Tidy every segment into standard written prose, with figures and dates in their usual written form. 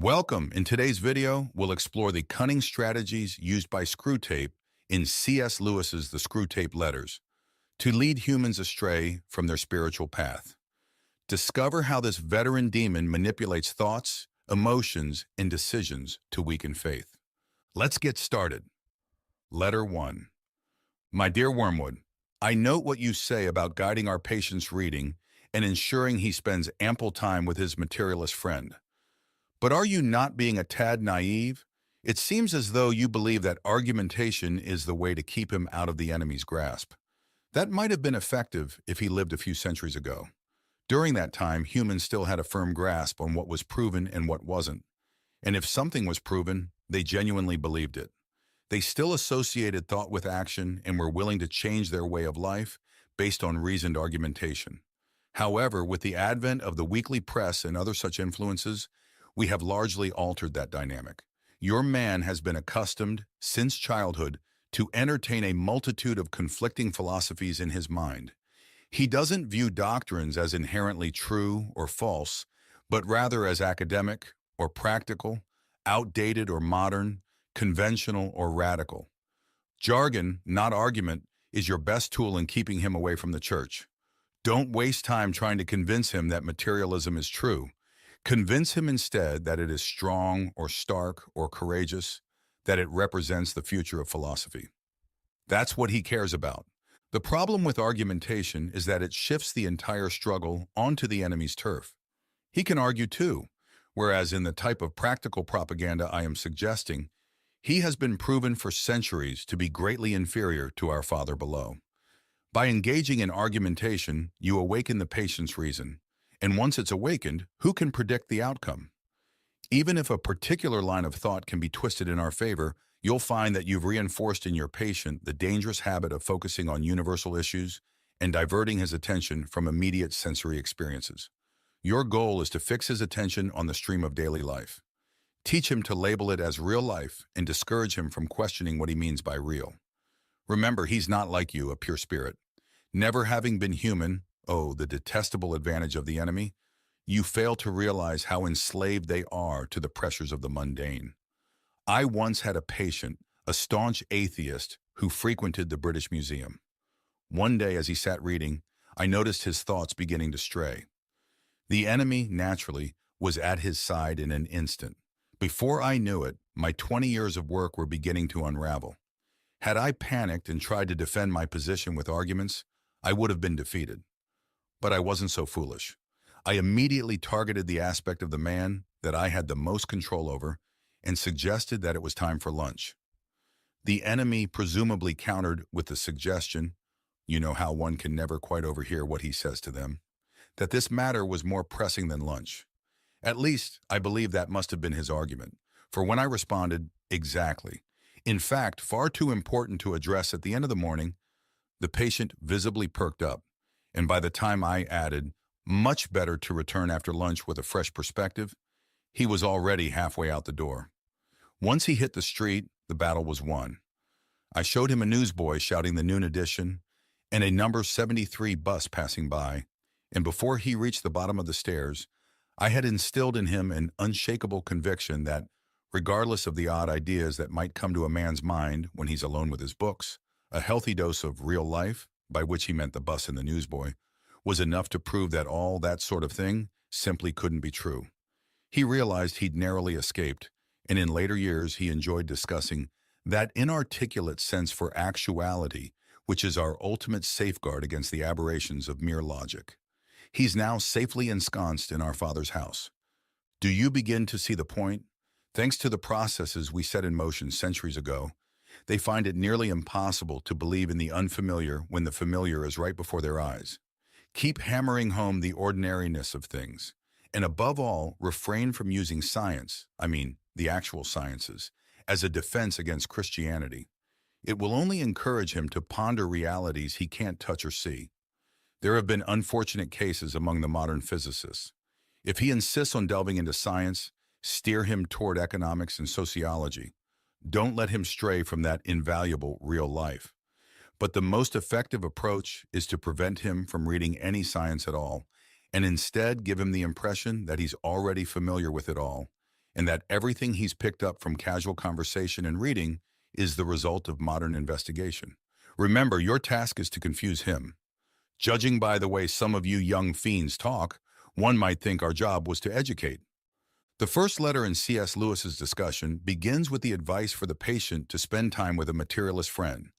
Welcome. In today's video, we'll explore the cunning strategies used by Screwtape in C.S. Lewis's The Screwtape Letters to lead humans astray from their spiritual path. Discover how this veteran demon manipulates thoughts, emotions, and decisions to weaken faith. Let's get started. Letter 1. My dear Wormwood, I note what you say about guiding our patient's reading and ensuring he spends ample time with his materialist friend. But are you not being a tad naive? It seems as though you believe that argumentation is the way to keep him out of the enemy's grasp. That might have been effective if he lived a few centuries ago. During that time, humans still had a firm grasp on what was proven and what wasn't. And if something was proven, they genuinely believed it. They still associated thought with action and were willing to change their way of life based on reasoned argumentation. However, with the advent of the weekly press and other such influences, we have largely altered that dynamic. Your man has been accustomed, since childhood, to entertain a multitude of conflicting philosophies in his mind. He doesn't view doctrines as inherently true or false, but rather as academic or practical, outdated or modern, conventional or radical. Jargon, not argument, is your best tool in keeping him away from the church. Don't waste time trying to convince him that materialism is true. Convince him instead that it is strong or stark or courageous, that it represents the future of philosophy. That's what he cares about. The problem with argumentation is that it shifts the entire struggle onto the enemy's turf. He can argue too, whereas in the type of practical propaganda I am suggesting, he has been proven for centuries to be greatly inferior to our Father below. By engaging in argumentation, you awaken the patient's reason. And once it's awakened, who can predict the outcome? Even if a particular line of thought can be twisted in our favor, you'll find that you've reinforced in your patient the dangerous habit of focusing on universal issues and diverting his attention from immediate sensory experiences. Your goal is to fix his attention on the stream of daily life. Teach him to label it as real life and discourage him from questioning what he means by real. Remember, he's not like you, a pure spirit. Never having been human, oh, the detestable advantage of the enemy, you fail to realize how enslaved they are to the pressures of the mundane. I once had a patient, a staunch atheist, who frequented the British Museum. One day as he sat reading, I noticed his thoughts beginning to stray. The enemy, naturally, was at his side in an instant. Before I knew it, my 20 years of work were beginning to unravel. Had I panicked and tried to defend my position with arguments, I would have been defeated. But I wasn't so foolish. I immediately targeted the aspect of the man that I had the most control over and suggested that it was time for lunch. The enemy presumably countered with the suggestion, you know how one can never quite overhear what he says to them, that this matter was more pressing than lunch. At least, I believe that must have been his argument, for when I responded, exactly, in fact, far too important to address at the end of the morning, the patient visibly perked up. And by the time I added, much better to return after lunch with a fresh perspective, he was already halfway out the door. Once he hit the street, the battle was won. I showed him a newsboy shouting the noon edition and a number 73 bus passing by, and before he reached the bottom of the stairs, I had instilled in him an unshakable conviction that, regardless of the odd ideas that might come to a man's mind when he's alone with his books, a healthy dose of real life, by which he meant the bus and the newsboy, was enough to prove that all that sort of thing simply couldn't be true. He realized he'd narrowly escaped, and in later years he enjoyed discussing that inarticulate sense for actuality, which is our ultimate safeguard against the aberrations of mere logic. He's now safely ensconced in our Father's house. Do you begin to see the point? Thanks to the processes we set in motion centuries ago, they find it nearly impossible to believe in the unfamiliar when the familiar is right before their eyes. Keep hammering home the ordinariness of things, and above all, refrain from using science, the actual sciences, as a defense against Christianity. It will only encourage him to ponder realities he can't touch or see. There have been unfortunate cases among the modern physicists. If he insists on delving into science, steer him toward economics and sociology. Don't let him stray from that invaluable real life. But the most effective approach is to prevent him from reading any science at all, and instead give him the impression that he's already familiar with it all, and that everything he's picked up from casual conversation and reading is the result of modern investigation. Remember, your task is to confuse him. Judging by the way some of you young fiends talk, one might think our job was to educate. The first letter in C.S. Lewis's discussion begins with the advice for the patient to spend time with a materialist friend,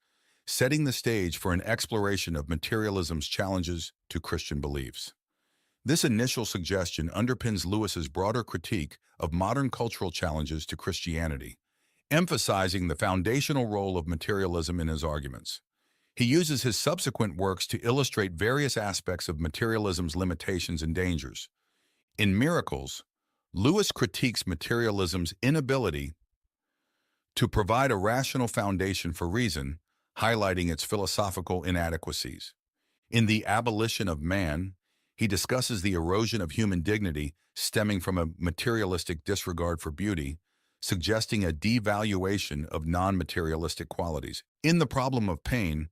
setting the stage for an exploration of materialism's challenges to Christian beliefs. This initial suggestion underpins Lewis's broader critique of modern cultural challenges to Christianity, emphasizing the foundational role of materialism in his arguments. He uses his subsequent works to illustrate various aspects of materialism's limitations and dangers. In Miracles, Lewis critiques materialism's inability to provide a rational foundation for reason, highlighting its philosophical inadequacies. In The Abolition of Man, he discusses the erosion of human dignity stemming from a materialistic disregard for beauty, suggesting a devaluation of non-materialistic qualities. In The Problem of Pain,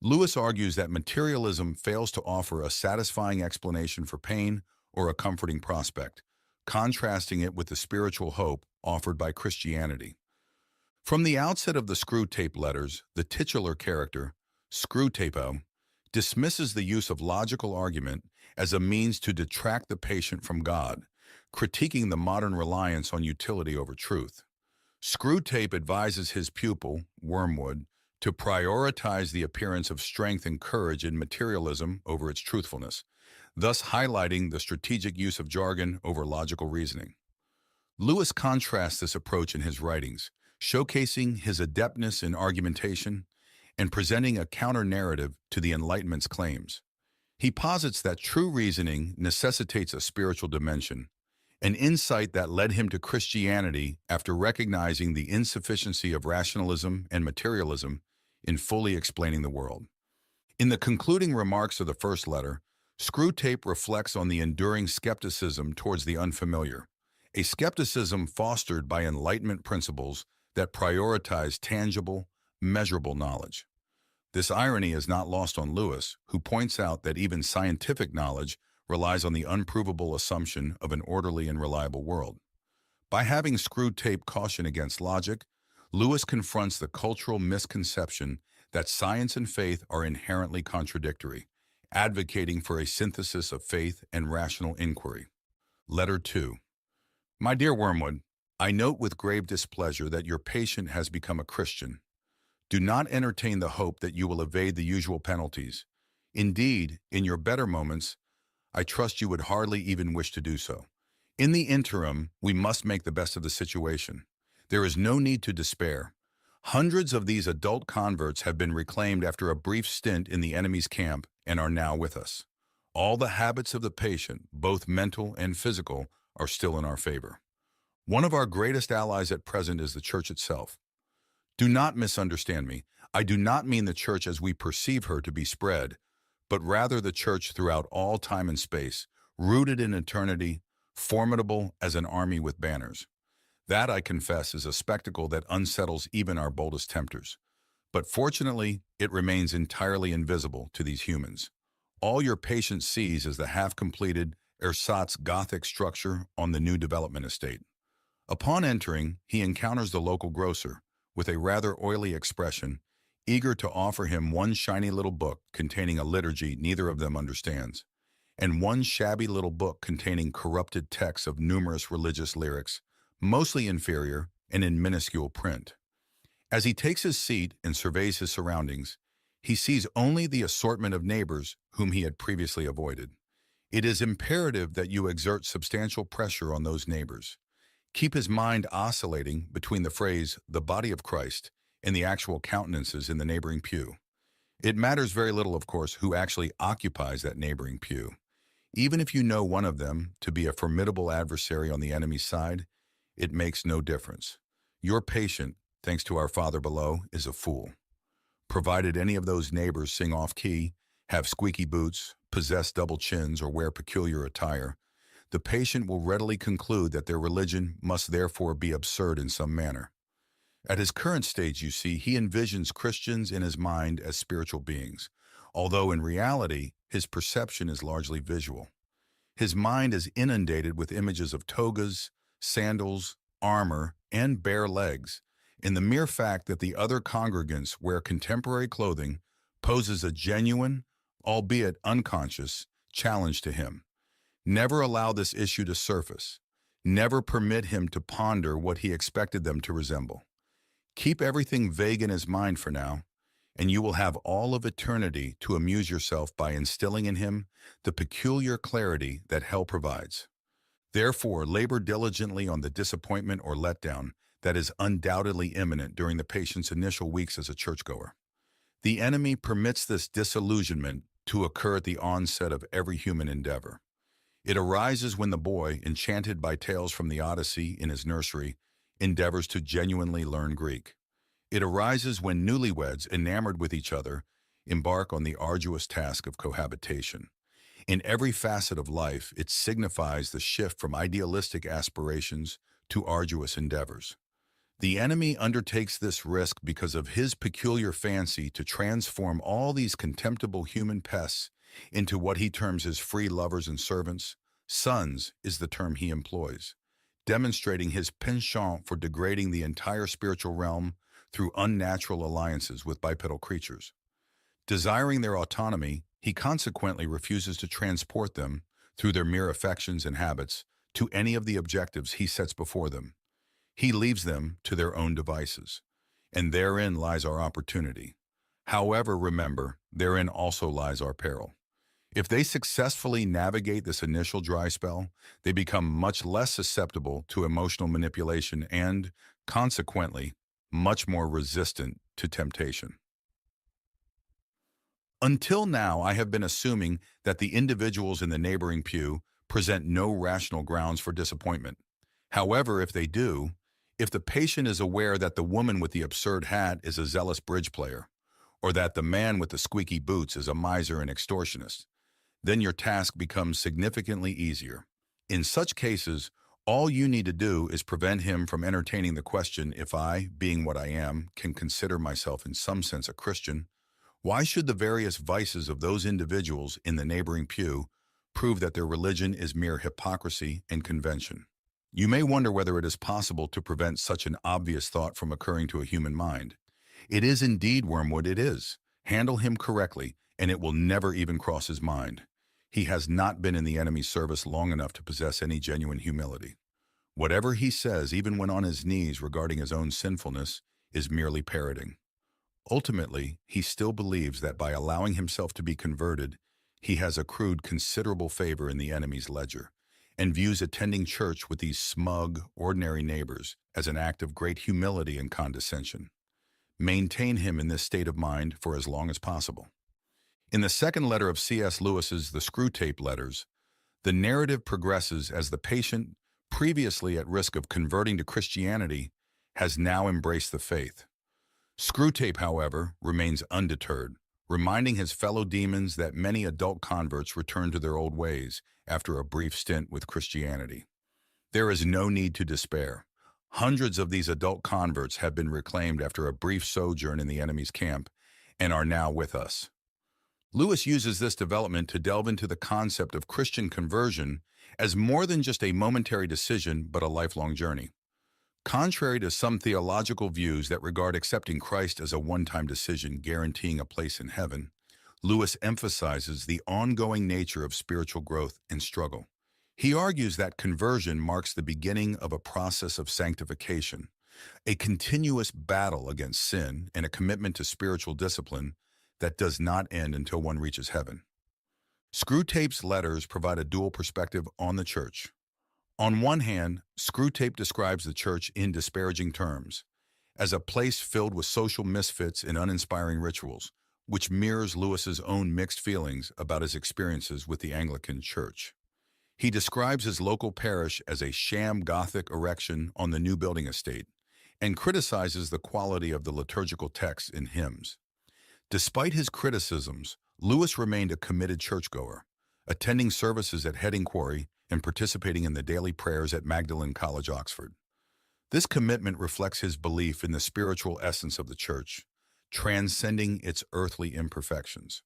Lewis argues that materialism fails to offer a satisfying explanation for pain or a comforting prospect, contrasting it with the spiritual hope offered by Christianity. From the outset of the Screwtape Letters, the titular character, Screwtape, dismisses the use of logical argument as a means to detract the patient from God, critiquing the modern reliance on utility over truth. Screwtape advises his pupil, Wormwood, to prioritize the appearance of strength and courage in materialism over its truthfulness, thus highlighting the strategic use of jargon over logical reasoning. Lewis contrasts this approach in his writings, showcasing his adeptness in argumentation and presenting a counter-narrative to the Enlightenment's claims. He posits that true reasoning necessitates a spiritual dimension, an insight that led him to Christianity after recognizing the insufficiency of rationalism and materialism in fully explaining the world. In the concluding remarks of the first letter, Screwtape reflects on the enduring skepticism towards the unfamiliar, a skepticism fostered by Enlightenment principles that prioritize tangible, measurable knowledge. This irony is not lost on Lewis, who points out that even scientific knowledge relies on the unprovable assumption of an orderly and reliable world. By having Screwtape caution against logic, Lewis confronts the cultural misconception that science and faith are inherently contradictory, advocating for a synthesis of faith and rational inquiry. Letter 2. My dear Wormwood, I note with grave displeasure that your patient has become a Christian. Do not entertain the hope that you will evade the usual penalties. Indeed, in your better moments, I trust you would hardly even wish to do so. In the interim, we must make the best of the situation. There is no need to despair. Hundreds of these adult converts have been reclaimed after a brief stint in the enemy's camp and are now with us. All the habits of the patient, both mental and physical, are still in our favor. One of our greatest allies at present is the Church itself. Do not misunderstand me. I do not mean the Church as we perceive her to be spread, but rather the Church throughout all time and space, rooted in eternity, formidable as an army with banners. That, I confess, is a spectacle that unsettles even our boldest tempters. But fortunately, it remains entirely invisible to these humans. All your patient sees is the half-completed ersatz Gothic structure on the new development estate. Upon entering, he encounters the local grocer, with a rather oily expression, eager to offer him one shiny little book containing a liturgy neither of them understands, and one shabby little book containing corrupted texts of numerous religious lyrics, mostly inferior and in minuscule print. As he takes his seat and surveys his surroundings, he sees only the assortment of neighbors whom he had previously avoided. It is imperative that you exert substantial pressure on those neighbors. Keep his mind oscillating between the phrase, the body of Christ, and the actual countenances in the neighboring pew. It matters very little, of course, who actually occupies that neighboring pew. Even if you know one of them to be a formidable adversary on the enemy's side, it makes no difference. Your patient, thanks to our Father below, is a fool. Provided any of those neighbors sing off-key, have squeaky boots, possess double chins, or wear peculiar attire, the patient will readily conclude that their religion must therefore be absurd in some manner. At his current stage, you see, he envisions Christians in his mind as spiritual beings, although in reality, his perception is largely visual. His mind is inundated with images of togas, sandals, armor, and bare legs, and the mere fact that the other congregants wear contemporary clothing poses a genuine, albeit unconscious, challenge to him. Never allow this issue to surface. Never permit him to ponder what he expected them to resemble. Keep everything vague in his mind for now, and you will have all of eternity to amuse yourself by instilling in him the peculiar clarity that hell provides. Therefore, labor diligently on the disappointment or letdown that is undoubtedly imminent during the patient's initial weeks as a churchgoer. The enemy permits this disillusionment to occur at the onset of every human endeavor. It arises when the boy, enchanted by tales from the Odyssey in his nursery, endeavors to genuinely learn Greek. It arises when newlyweds, enamored with each other, embark on the arduous task of cohabitation. In every facet of life, it signifies the shift from idealistic aspirations to arduous endeavors. The enemy undertakes this risk because of his peculiar fancy to transform all these contemptible human pests into what he terms his free lovers and servants. Sons is the term he employs, demonstrating his penchant for degrading the entire spiritual realm through unnatural alliances with bipedal creatures. Desiring their autonomy, he consequently refuses to transport them, through their mere affections and habits, to any of the objectives he sets before them. He leaves them to their own devices, and therein lies our opportunity. However, remember, therein also lies our peril. If they successfully navigate this initial dry spell, they become much less susceptible to emotional manipulation and, consequently, much more resistant to temptation. Until now, I have been assuming that the individuals in the neighboring pew present no rational grounds for disappointment. However, if they do, if the patient is aware that the woman with the absurd hat is a zealous bridge player, or that the man with the squeaky boots is a miser and extortionist, then your task becomes significantly easier. In such cases, all you need to do is prevent him from entertaining the question if I, being what I am, can consider myself in some sense a Christian. Why should the various vices of those individuals in the neighboring pew prove that their religion is mere hypocrisy and convention? You may wonder whether it is possible to prevent such an obvious thought from occurring to a human mind. It is indeed, Wormwood, it is. Handle him correctly, and it will never even cross his mind. He has not been in the enemy's service long enough to possess any genuine humility. Whatever he says, even when on his knees regarding his own sinfulness, is merely parroting. Ultimately, he still believes that by allowing himself to be converted, he has accrued considerable favor in the enemy's ledger, and views attending church with these smug, ordinary neighbors as an act of great humility and condescension. Maintain him in this state of mind for as long as possible. In the second letter of C.S. Lewis's The Screwtape Letters, the narrative progresses as the patient, previously at risk of converting to Christianity, has now embraced the faith. Screwtape, however, remains undeterred, reminding his fellow demons that many adult converts return to their old ways after a brief stint with Christianity. There is no need to despair. Hundreds of these adult converts have been reclaimed after a brief sojourn in the enemy's camp and are now with us. Lewis uses this development to delve into the concept of Christian conversion as more than just a momentary decision but a lifelong journey. Contrary to some theological views that regard accepting Christ as a one-time decision guaranteeing a place in heaven, Lewis emphasizes the ongoing nature of spiritual growth and struggle. He argues that conversion marks the beginning of a process of sanctification, a continuous battle against sin and a commitment to spiritual discipline that does not end until one reaches heaven. Screwtape's letters provide a dual perspective on the church. On one hand, Screwtape describes the church in disparaging terms, as a place filled with social misfits and uninspiring rituals, which mirrors Lewis's own mixed feelings about his experiences with the Anglican Church. He describes his local parish as a sham Gothic erection on the new building estate, and criticizes the quality of the liturgical texts and hymns. Despite his criticisms, Lewis remained a committed churchgoer, attending services at Heading Quarry and participating in the daily prayers at Magdalen College, Oxford. This commitment reflects his belief in the spiritual essence of the church, transcending its earthly imperfections.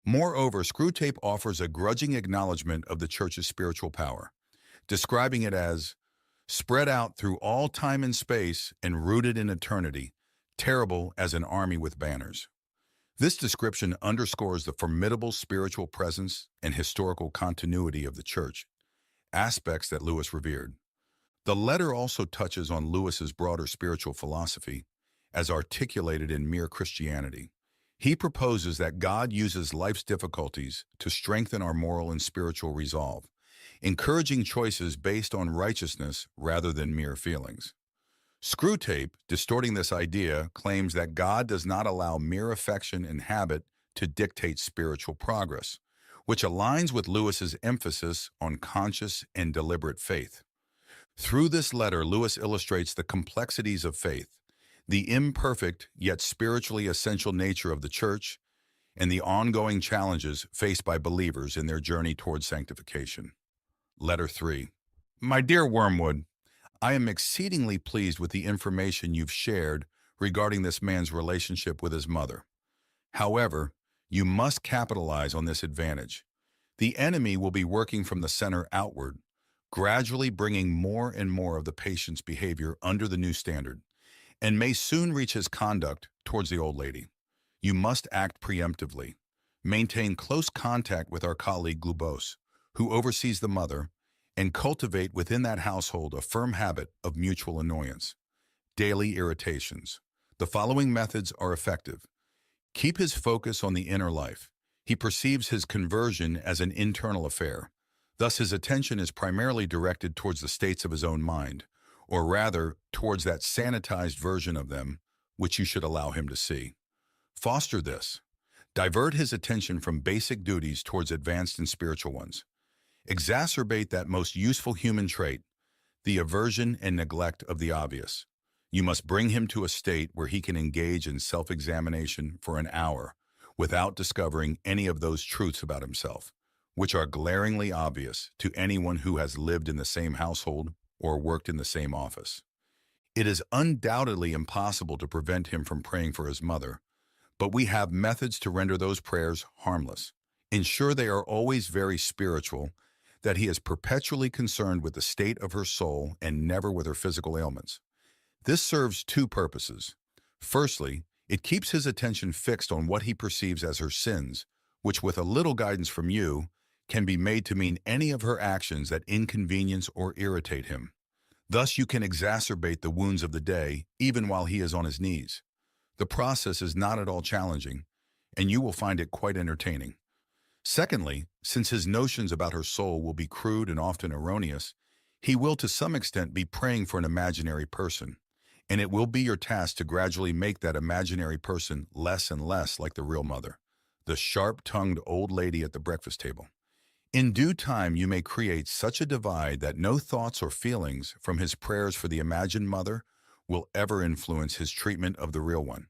Moreover, Screwtape offers a grudging acknowledgement of the church's spiritual power, describing it as spread out through all time and space and rooted in eternity, terrible as an army with banners. This description underscores the formidable spiritual presence and historical continuity of the Church, aspects that Lewis revered. The letter also touches on Lewis's broader spiritual philosophy, as articulated in Mere Christianity. He proposes that God uses life's difficulties to strengthen our moral and spiritual resolve, encouraging choices based on righteousness rather than mere feelings. Screwtape, distorting this idea, claims that God does not allow mere affection and habit to dictate spiritual progress, which aligns with Lewis's emphasis on conscious and deliberate faith. Through this letter, Lewis illustrates the complexities of faith, the imperfect yet spiritually essential nature of the Church, and the ongoing challenges faced by believers in their journey towards sanctification. Letter 3. My dear Wormwood, I am exceedingly pleased with the information you've shared regarding this man's relationship with his mother. However, you must capitalize on this advantage. The enemy will be working from the center outward, gradually bringing more and more of the patient's behavior under the new standard, and may soon reach his conduct towards the old lady. You must act preemptively. Maintain close contact with our colleague Glubose, who oversees the mother, and cultivate within that household a firm habit of mutual annoyance. Daily irritations. The following methods are effective. Keep his focus on the inner life. He perceives his conversion as an internal affair. Thus, his attention is primarily directed towards the states of his own mind, or rather, towards that sanitized version of them, which you should allow him to see. Foster this. Divert his attention from basic duties towards advanced and spiritual ones. Exacerbate that most useful human trait, the aversion and neglect of the obvious. You must bring him to a state where he can engage in self-examination for an hour without discovering any of those truths about himself, which are glaringly obvious to anyone who has lived in the same household or worked in the same office. It is undoubtedly impossible to prevent him from praying for his mother, but we have methods to render those prayers harmless. Ensure they are always very spiritual, that he is perpetually concerned with the state of her soul and never with her physical ailments. This serves two purposes. Firstly, it keeps his attention fixed on what he perceives as her sins, which with a little guidance from you, can be made to mean any of her actions that inconvenience or irritate him. Thus, you can exacerbate the wounds of the day even while he is on his knees. The process is not at all challenging, and you will find it quite entertaining. Secondly, since his notions about her soul will be crude and often erroneous, he will to some extent be praying for an imaginary person, and it will be your task to gradually make that imaginary person less and less like the real mother, the sharp-tongued old lady at the breakfast table. In due time, you may create such a divide that no thoughts or feelings from his prayers for the imagined mother will ever influence his treatment of the real one.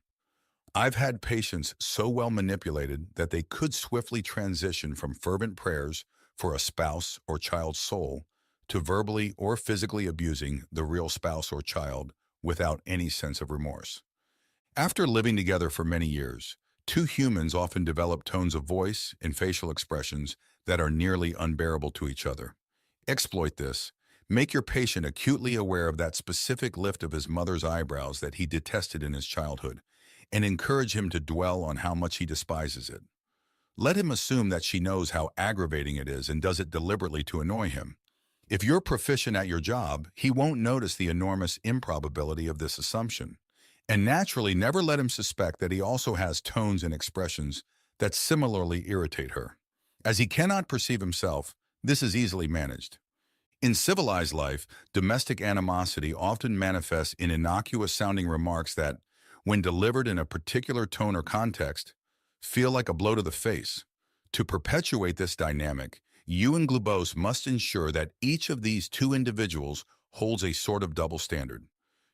I've had patients so well manipulated that they could swiftly transition from fervent prayers for a spouse or child's soul to verbally or physically abusing the real spouse or child without any sense of remorse. After living together for many years, two humans often develop tones of voice and facial expressions that are nearly unbearable to each other. Exploit this. Make your patient acutely aware of that specific lift of his mother's eyebrows that he detested in his childhood, and encourage him to dwell on how much he despises it. Let him assume that she knows how aggravating it is and does it deliberately to annoy him. If you're proficient at your job, he won't notice the enormous improbability of this assumption. And naturally, never let him suspect that he also has tones and expressions that similarly irritate her. As he cannot perceive himself, this is easily managed. In civilized life, domestic animosity often manifests in innocuous-sounding remarks that, when delivered in a particular tone or context, feel like a blow to the face. To perpetuate this dynamic, you and Glubose must ensure that each of these two individuals holds a sort of double standard.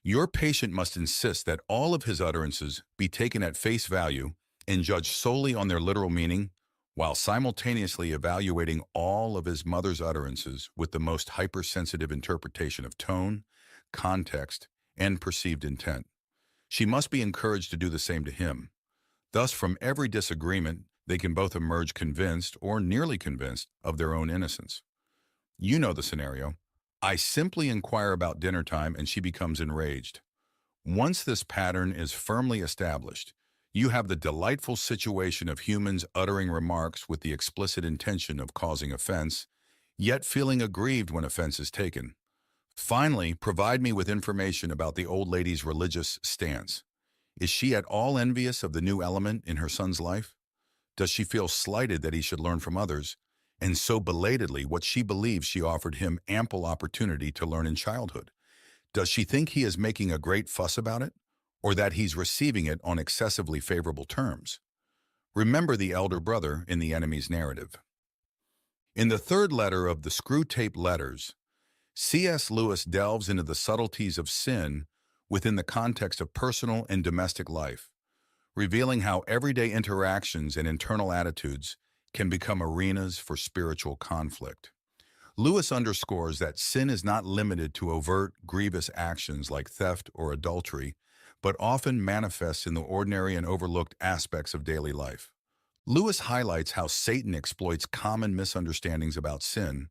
Your patient must insist that all of his utterances be taken at face value and judged solely on their literal meaning, while simultaneously evaluating all of his mother's utterances with the most hypersensitive interpretation of tone, context, and perceived intent. She must be encouraged to do the same to him. Thus, from every disagreement, they can both emerge convinced or nearly convinced of their own innocence. You know the scenario. I simply inquire about dinner time and she becomes enraged. Once this pattern is firmly established, you have the delightful situation of humans uttering remarks with the explicit intention of causing offense, yet feeling aggrieved when offense is taken. Finally, provide me with information about the old lady's religious stance. Is she at all envious of the new element in her son's life? Does she feel slighted that he should learn from others, and so belatedly what she believes she offered him ample opportunity to learn in childhood? Does she think he is making a great fuss about it, or that he's receiving it on excessively favorable terms? Remember the elder brother in the enemy's narrative. In the third letter of the Screw Tape Letters, C.S. Lewis delves into the subtleties of sin within the context of personal and domestic life, revealing how everyday interactions and internal attitudes can become arenas for spiritual conflict. Lewis underscores that sin is not limited to overt, grievous actions like theft or adultery, but often manifests in the ordinary and overlooked aspects of daily life. Lewis highlights how Satan exploits common misunderstandings about sin,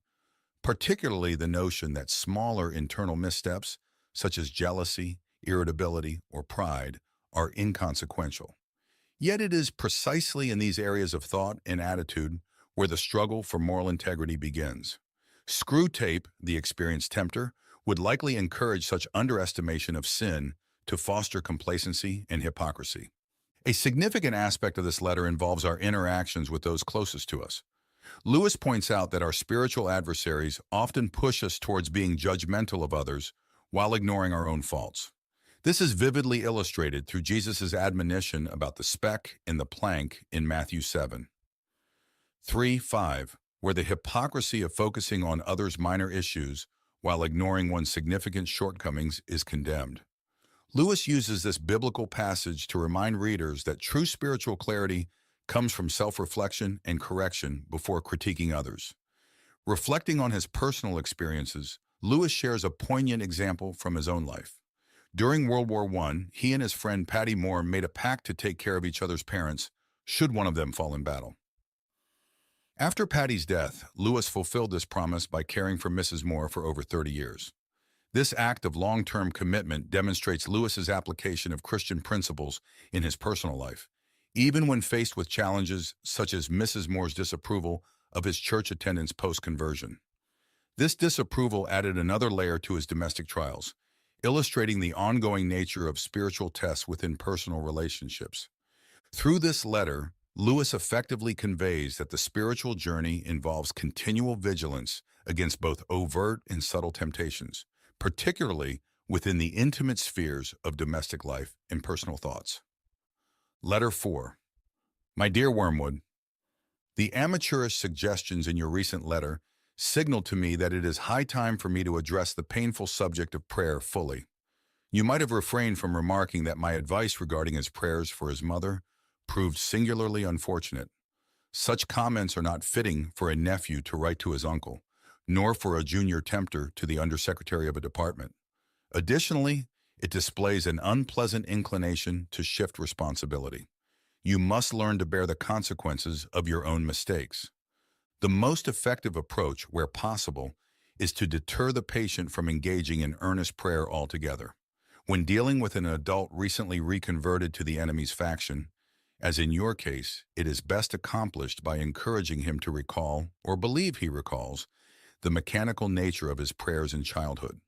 particularly the notion that smaller internal missteps, such as jealousy, irritability, or pride, are inconsequential. Yet it is precisely in these areas of thought and attitude where the struggle for moral integrity begins. Screw Tape, the experienced tempter, would likely encourage such underestimation of sin to foster complacency and hypocrisy. A significant aspect of this letter involves our interactions with those closest to us. Lewis points out that our spiritual adversaries often push us towards being judgmental of others while ignoring our own faults. This is vividly illustrated through Jesus' admonition about the speck and the plank in Matthew 7. 3:5, where the hypocrisy of focusing on others' minor issues while ignoring one's significant shortcomings is condemned. Lewis uses this biblical passage to remind readers that true spiritual clarity comes from self-reflection and correction before critiquing others. Reflecting on his personal experiences, Lewis shares a poignant example from his own life. During World War I, he and his friend Patty Moore made a pact to take care of each other's parents should one of them fall in battle. After Patty's death, Lewis fulfilled this promise by caring for Mrs. Moore for over 30 years. This act of long-term commitment demonstrates Lewis's application of Christian principles in his personal life, even when faced with challenges such as Mrs. Moore's disapproval of his church attendance post-conversion. This disapproval added another layer to his domestic trials, illustrating the ongoing nature of spiritual tests within personal relationships. Through this letter, Lewis effectively conveys that the spiritual journey involves continual vigilance against both overt and subtle temptations, particularly within the intimate spheres of domestic life and personal thoughts. Letter 4. My dear Wormwood, the amateurish suggestions in your recent letter signaled to me that it is high time for me to address the painful subject of prayer fully. You might have refrained from remarking that my advice regarding his prayers for his mother proved singularly unfortunate. Such comments are not fitting for a nephew to write to his uncle, nor for a junior tempter to the undersecretary of a department. Additionally, it displays an unpleasant inclination to shift responsibility. You must learn to bear the consequences of your own mistakes. The most effective approach, where possible, is to deter the patient from engaging in earnest prayer altogether. When dealing with an adult recently reconverted to the enemy's faction, as in your case, it is best accomplished by encouraging him to recall, or believe he recalls, the mechanical nature of his prayers in childhood.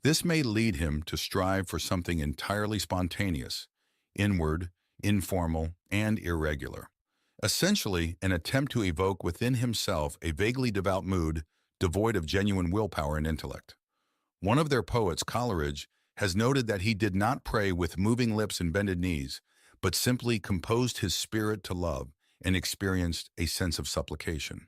This may lead him to strive for something entirely spontaneous, inward, informal, and irregular. Essentially, an attempt to evoke within himself a vaguely devout mood devoid of genuine willpower and intellect. One of their poets, Coleridge, has noted that he did not pray with moving lips and bended knees, but simply composed his spirit to love and experienced a sense of supplication.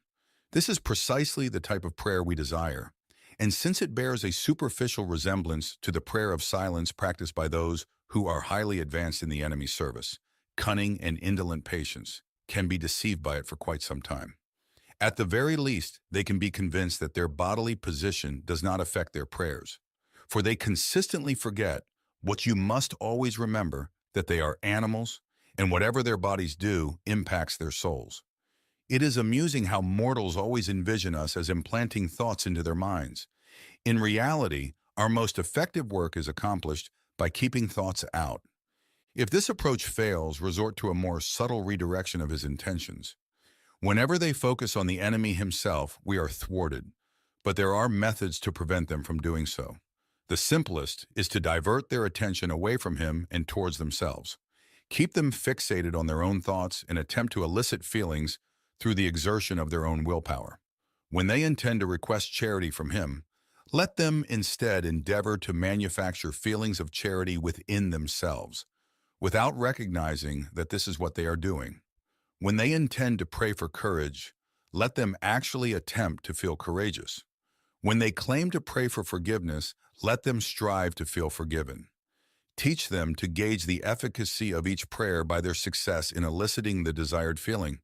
This is precisely the type of prayer we desire, and since it bears a superficial resemblance to the prayer of silence practiced by those who are highly advanced in the enemy's service, cunning and indolent patients can be deceived by it for quite some time. At the very least, they can be convinced that their bodily position does not affect their prayers, for they consistently forget what you must always remember, that they are animals, and whatever their bodies do impacts their souls. It is amusing how mortals always envision us as implanting thoughts into their minds, In reality, our most effective work is accomplished by keeping thoughts out. If this approach fails, resort to a more subtle redirection of his intentions. Whenever they focus on the enemy himself, we are thwarted, but there are methods to prevent them from doing so. The simplest is to divert their attention away from him and towards themselves. Keep them fixated on their own thoughts and attempt to elicit feelings through the exertion of their own willpower. When they intend to request charity from him, let them instead endeavor to manufacture feelings of charity within themselves, without recognizing that this is what they are doing. When they intend to pray for courage, let them actually attempt to feel courageous. When they claim to pray for forgiveness, let them strive to feel forgiven. Teach them to gauge the efficacy of each prayer by their success in eliciting the desired feeling,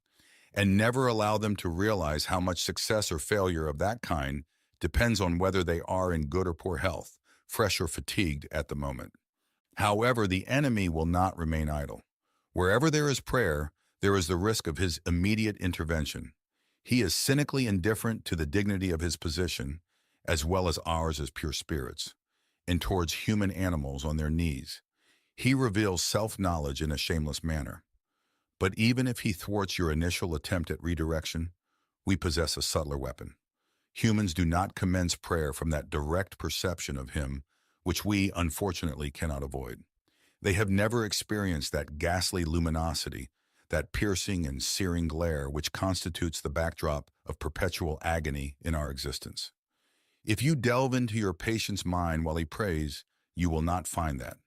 and never allow them to realize how much success or failure of that kind depends on whether they are in good or poor health, fresh or fatigued at the moment. However, the enemy will not remain idle. Wherever there is prayer, there is the risk of his immediate intervention. He is cynically indifferent to the dignity of his position, as well as ours as pure spirits, and towards human animals on their knees. He reveals self-knowledge in a shameless manner. But even if he thwarts your initial attempt at redirection, we possess a subtler weapon. Humans do not commence prayer from that direct perception of him, which we, unfortunately, cannot avoid. They have never experienced that ghastly luminosity, that piercing and searing glare which constitutes the backdrop of perpetual agony in our existence. If you delve into your patient's mind while he prays, you will not find that.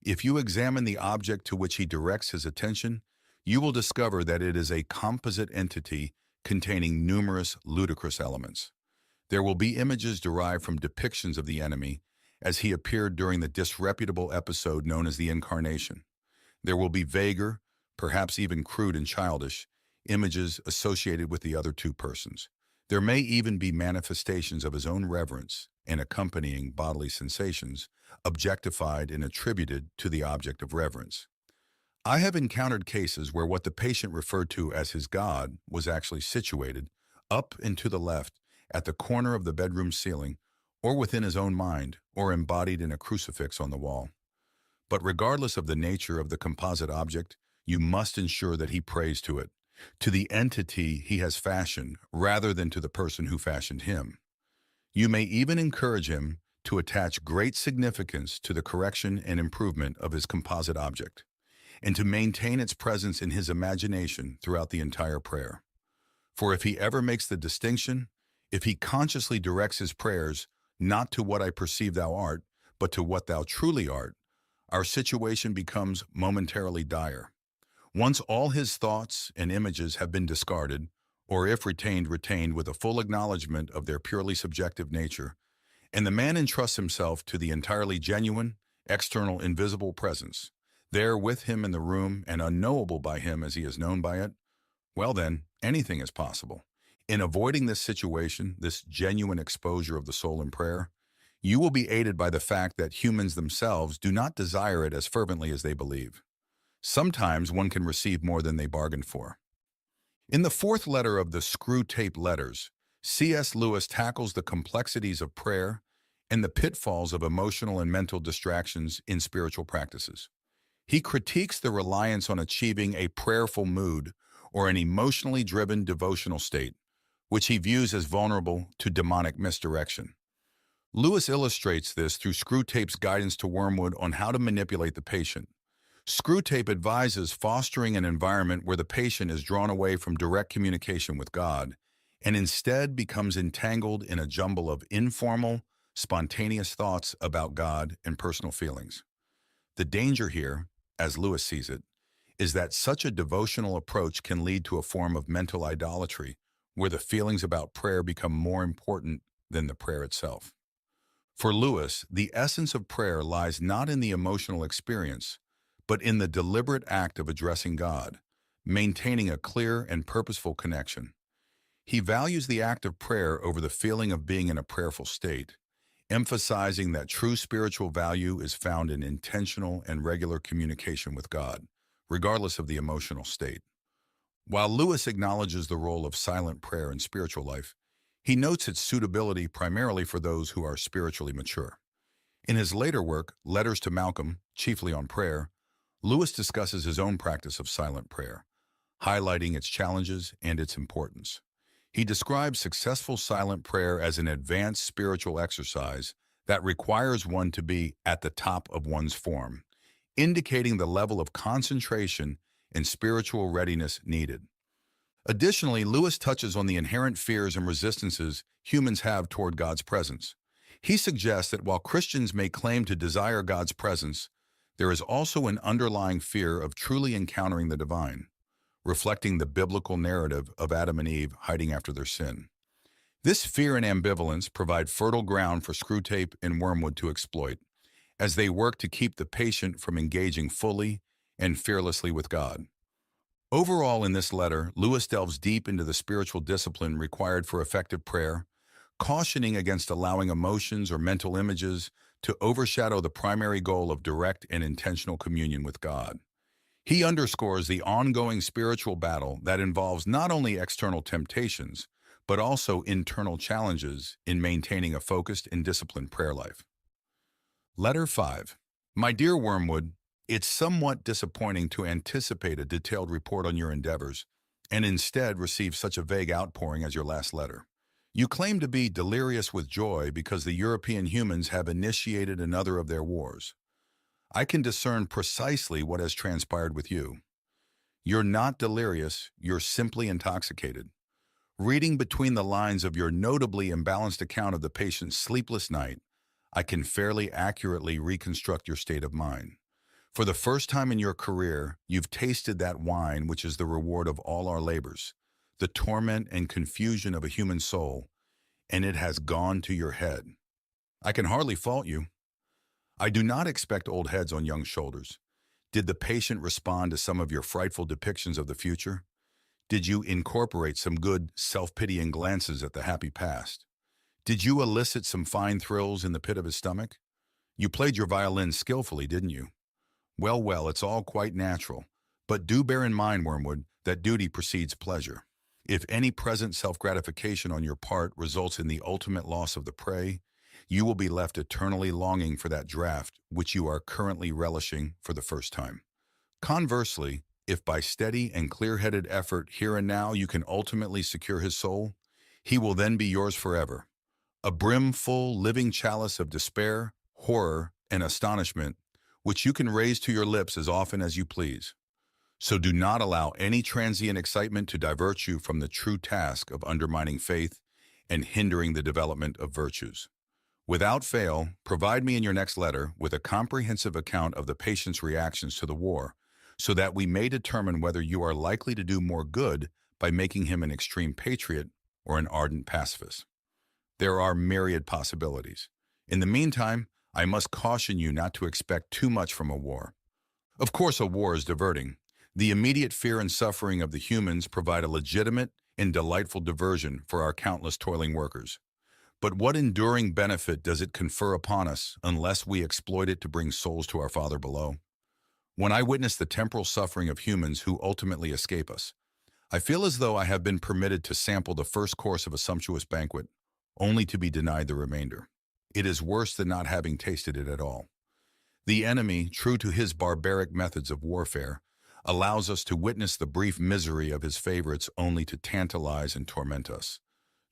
If you examine the object to which he directs his attention, you will discover that it is a composite entity containing numerous ludicrous elements. There will be images derived from depictions of the enemy as he appeared during the disreputable episode known as the Incarnation. There will be vaguer, perhaps even crude and childish, images associated with the other two persons. There may even be manifestations of his own reverence and accompanying bodily sensations, objectified and attributed to the object of reverence. I have encountered cases where what the patient referred to as his God was actually situated up and to the left at the corner of the bedroom ceiling, or within his own mind, or embodied in a crucifix on the wall. But regardless of the nature of the composite object, you must ensure that he prays to the entity he has fashioned, rather than to the person who fashioned him. You may even encourage him to attach great significance to the correction and improvement of his composite object, and to maintain its presence in his imagination throughout the entire prayer. For if he ever makes the distinction, if he consciously directs his prayers not to what I perceive thou art, but to what thou truly art, our situation becomes momentarily dire. Once all his thoughts and images have been discarded, or if retained with a full acknowledgement of their purely subjective nature, and the man entrusts himself to the entirely genuine, external, invisible presence, there with him in the room and unknowable by him as he is known by it, well then, anything is possible. In avoiding this situation, this genuine exposure of the soul in prayer, you will be aided by the fact that humans themselves do not desire it as fervently as they believe. Sometimes one can receive more than they bargained for. In the fourth letter of the Screwtape Letters, C.S. Lewis tackles the complexities of prayer and the pitfalls of emotional and mental distractions in spiritual practices. He critiques the reliance on achieving a prayerful mood or an emotionally driven devotional state, which he views as vulnerable to demonic misdirection. Lewis illustrates this through Screwtape's guidance to Wormwood on how to manipulate the patient. Screwtape advises fostering an environment where the patient is drawn away from direct communication with God and instead becomes entangled in a jumble of informal, spontaneous thoughts about God and personal feelings. The danger here, as Lewis sees it, is that such a devotional approach can lead to a form of mental idolatry, where the feelings about prayer become more important than the prayer itself. For Lewis, the essence of prayer lies not in the emotional experience, but in the deliberate act of addressing God, maintaining a clear and purposeful connection. He values the act of prayer over the feeling of being in a prayerful state, emphasizing that true spiritual value is found in intentional and regular communication with God, regardless of the emotional state. While Lewis acknowledges the role of silent prayer in spiritual life, He notes its suitability primarily for those who are spiritually mature. In his later work, Letters to Malcolm, chiefly on prayer, Lewis discusses his own practice of silent prayer, highlighting its challenges and its importance. He describes successful silent prayer as an advanced spiritual exercise that requires one to be at the top of one's form, indicating the level of concentration and spiritual readiness needed. Additionally, Lewis touches on the inherent fears and resistances humans have toward God's presence. He suggests that while Christians may claim to desire God's presence, there is also an underlying fear of truly encountering the divine, reflecting the biblical narrative of Adam and Eve hiding after their sin. This fear and ambivalence provide fertile ground for Screwtape and Wormwood to exploit, as they work to keep the patient from engaging fully and fearlessly with God. Overall, in this letter, Lewis delves deep into the spiritual discipline required for effective prayer, cautioning against allowing emotions or mental images to overshadow the primary goal of direct and intentional communion with God. He underscores the ongoing spiritual battle that involves not only external temptations, but also internal challenges in maintaining a focused and disciplined prayer life. Letter 5. My dear Wormwood, it's somewhat disappointing to anticipate a detailed report on your endeavors and instead receive such a vague outpouring as your last letter. You claim to be delirious with joy because the European humans have initiated another of their wars. I can discern precisely what has transpired with you. You're not delirious, you're simply intoxicated. Reading between the lines of your notably imbalanced account of the patient's sleepless night, I can fairly accurately reconstruct your state of mind. For the first time in your career, you've tasted that wine which is the reward of all our labors, the torment and confusion of a human soul, and it has gone to your head. I can hardly fault you. I do not expect old heads on young shoulders. Did the patient respond to some of your frightful depictions of the future? Did you incorporate some good, self-pitying glances at the happy past? Did you elicit some fine thrills in the pit of his stomach? You played your violin skillfully, didn't you? Well, it's all quite natural. But do bear in mind, Wormwood, that duty precedes pleasure. If any present self-gratification on your part results in the ultimate loss of the prey, you will be left eternally longing for that draught which you are currently relishing for the first time. Conversely, if by steady and clear-headed effort here and now you can ultimately secure his soul, he will then be yours forever. A brimful, living chalice of despair, horror, and astonishment, which you can raise to your lips as often as you please. So do not allow any transient excitement to divert you from the true task of undermining faith and hindering the development of virtues. Without fail, provide me in your next letter with a comprehensive account of the patient's reactions to the war, so that we may determine whether you are likely to do more good by making him an extreme patriot or an ardent pacifist. There are myriad possibilities. In the meantime, I must caution you not to expect too much from a war. Of course, a war is diverting. The immediate fear and suffering of the humans provide a legitimate and delightful diversion for our countless toiling workers. But what enduring benefit does it confer upon us unless we exploit it to bring souls to our Father below? When I witness the temporal suffering of humans who ultimately escape us, I feel as though I have been permitted to sample the first course of a sumptuous banquet, only to be denied the remainder. It is worse than not having tasted it at all. The enemy, true to his barbaric methods of warfare, allows us to witness the brief misery of his favorites only to tantalize and torment us.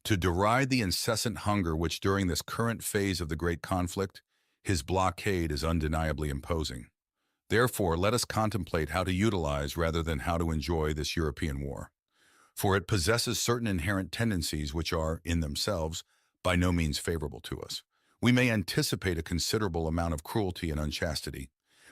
To deride the incessant hunger which during this current phase of the great conflict, his blockade is undeniably imposing. Therefore, let us contemplate how to utilize rather than how to enjoy this European war. For it possesses certain inherent tendencies which are, in themselves, by no means favorable to us. We may anticipate a considerable amount of cruelty and unchastity,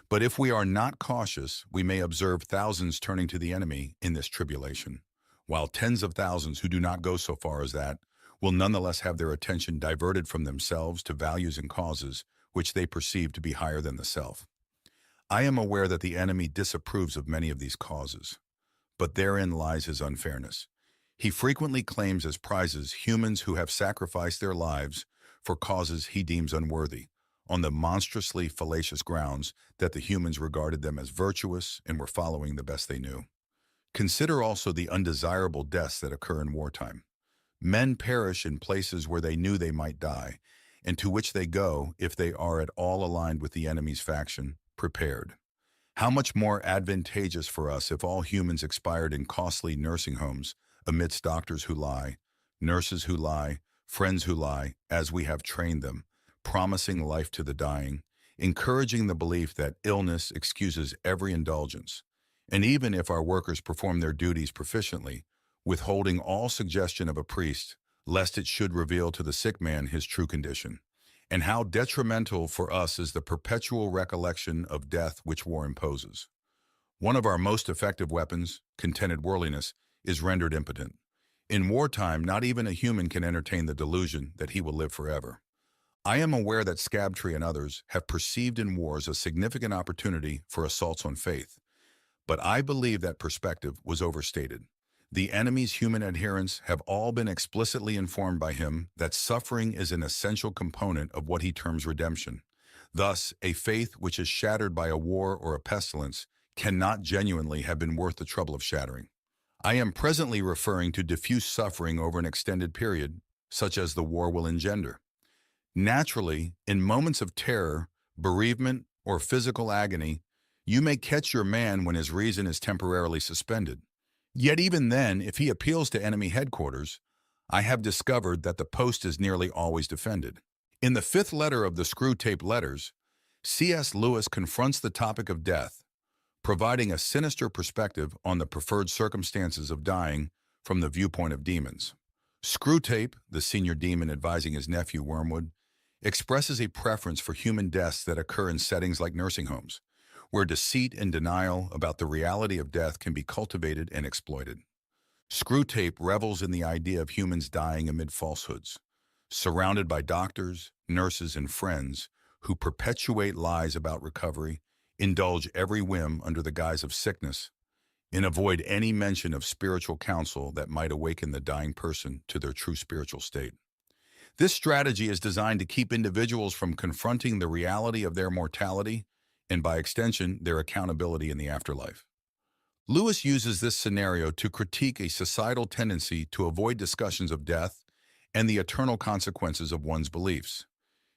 but if we are not cautious, we may observe thousands turning to the enemy in this tribulation, while tens of thousands who do not go so far as that will nonetheless have their attention diverted from themselves to values and causes which they perceive to be higher than the self. I am aware that the enemy disapproves of many of these causes, but therein lies his unfairness. He frequently claims as prizes humans who have sacrificed their lives for causes he deems unworthy, on the monstrously fallacious grounds that the humans regarded them as virtuous and were following the best they knew. Consider also the undesirable deaths that occur in wartime. Men perish in places where they knew they might die, and to which they go, if they are at all aligned with the enemy's faction, prepared. How much more advantageous for us if all humans expired in costly nursing homes amidst doctors who lie, nurses who lie, friends who lie, as we have trained them, promising life to the dying, encouraging the belief that illness excuses every indulgence, and even if our workers perform their duties proficiently, withholding all suggestion of a priest, lest it should reveal to the sick man his true condition. And how detrimental for us is the perpetual recollection of death which war imposes. One of our most effective weapons, contented worldliness, is rendered impotent. In wartime, not even a human can entertain the delusion that he will live forever. I am aware that Scabtree and others have perceived in wars a significant opportunity for assaults on faith, but I believe that perspective was overstated. The enemy's human adherents have all been explicitly informed by him that suffering is an essential component of what he terms redemption. Thus, a faith which is shattered by a war or a pestilence cannot genuinely have been worth the trouble of shattering. I am presently referring to diffuse suffering over an extended period, such as the war will engender. Naturally, in moments of terror, bereavement, or physical agony, you may catch your man when his reason is temporarily suspended. Yet even then, if he appeals to enemy headquarters, I have discovered that the post is nearly always defended. In the fifth letter of the Screwtape Letters, C.S. Lewis confronts the topic of death, providing a sinister perspective on the preferred circumstances of dying from the viewpoint of demons. Screwtape, the senior demon advising his nephew Wormwood, expresses a preference for human deaths that occur in settings like nursing homes, where deceit and denial about the reality of death can be cultivated and exploited. Screwtape revels in the idea of humans dying amid falsehoods, surrounded by doctors, nurses, and friends who perpetuate lies about recovery, indulge every whim under the guise of sickness, and avoid any mention of spiritual counsel that might awaken the dying person to their true spiritual state. This strategy is designed to keep individuals from confronting the reality of their mortality and, by extension, their accountability in the afterlife. Lewis uses this scenario to critique a societal tendency to avoid discussions of death and the eternal consequences of one's beliefs.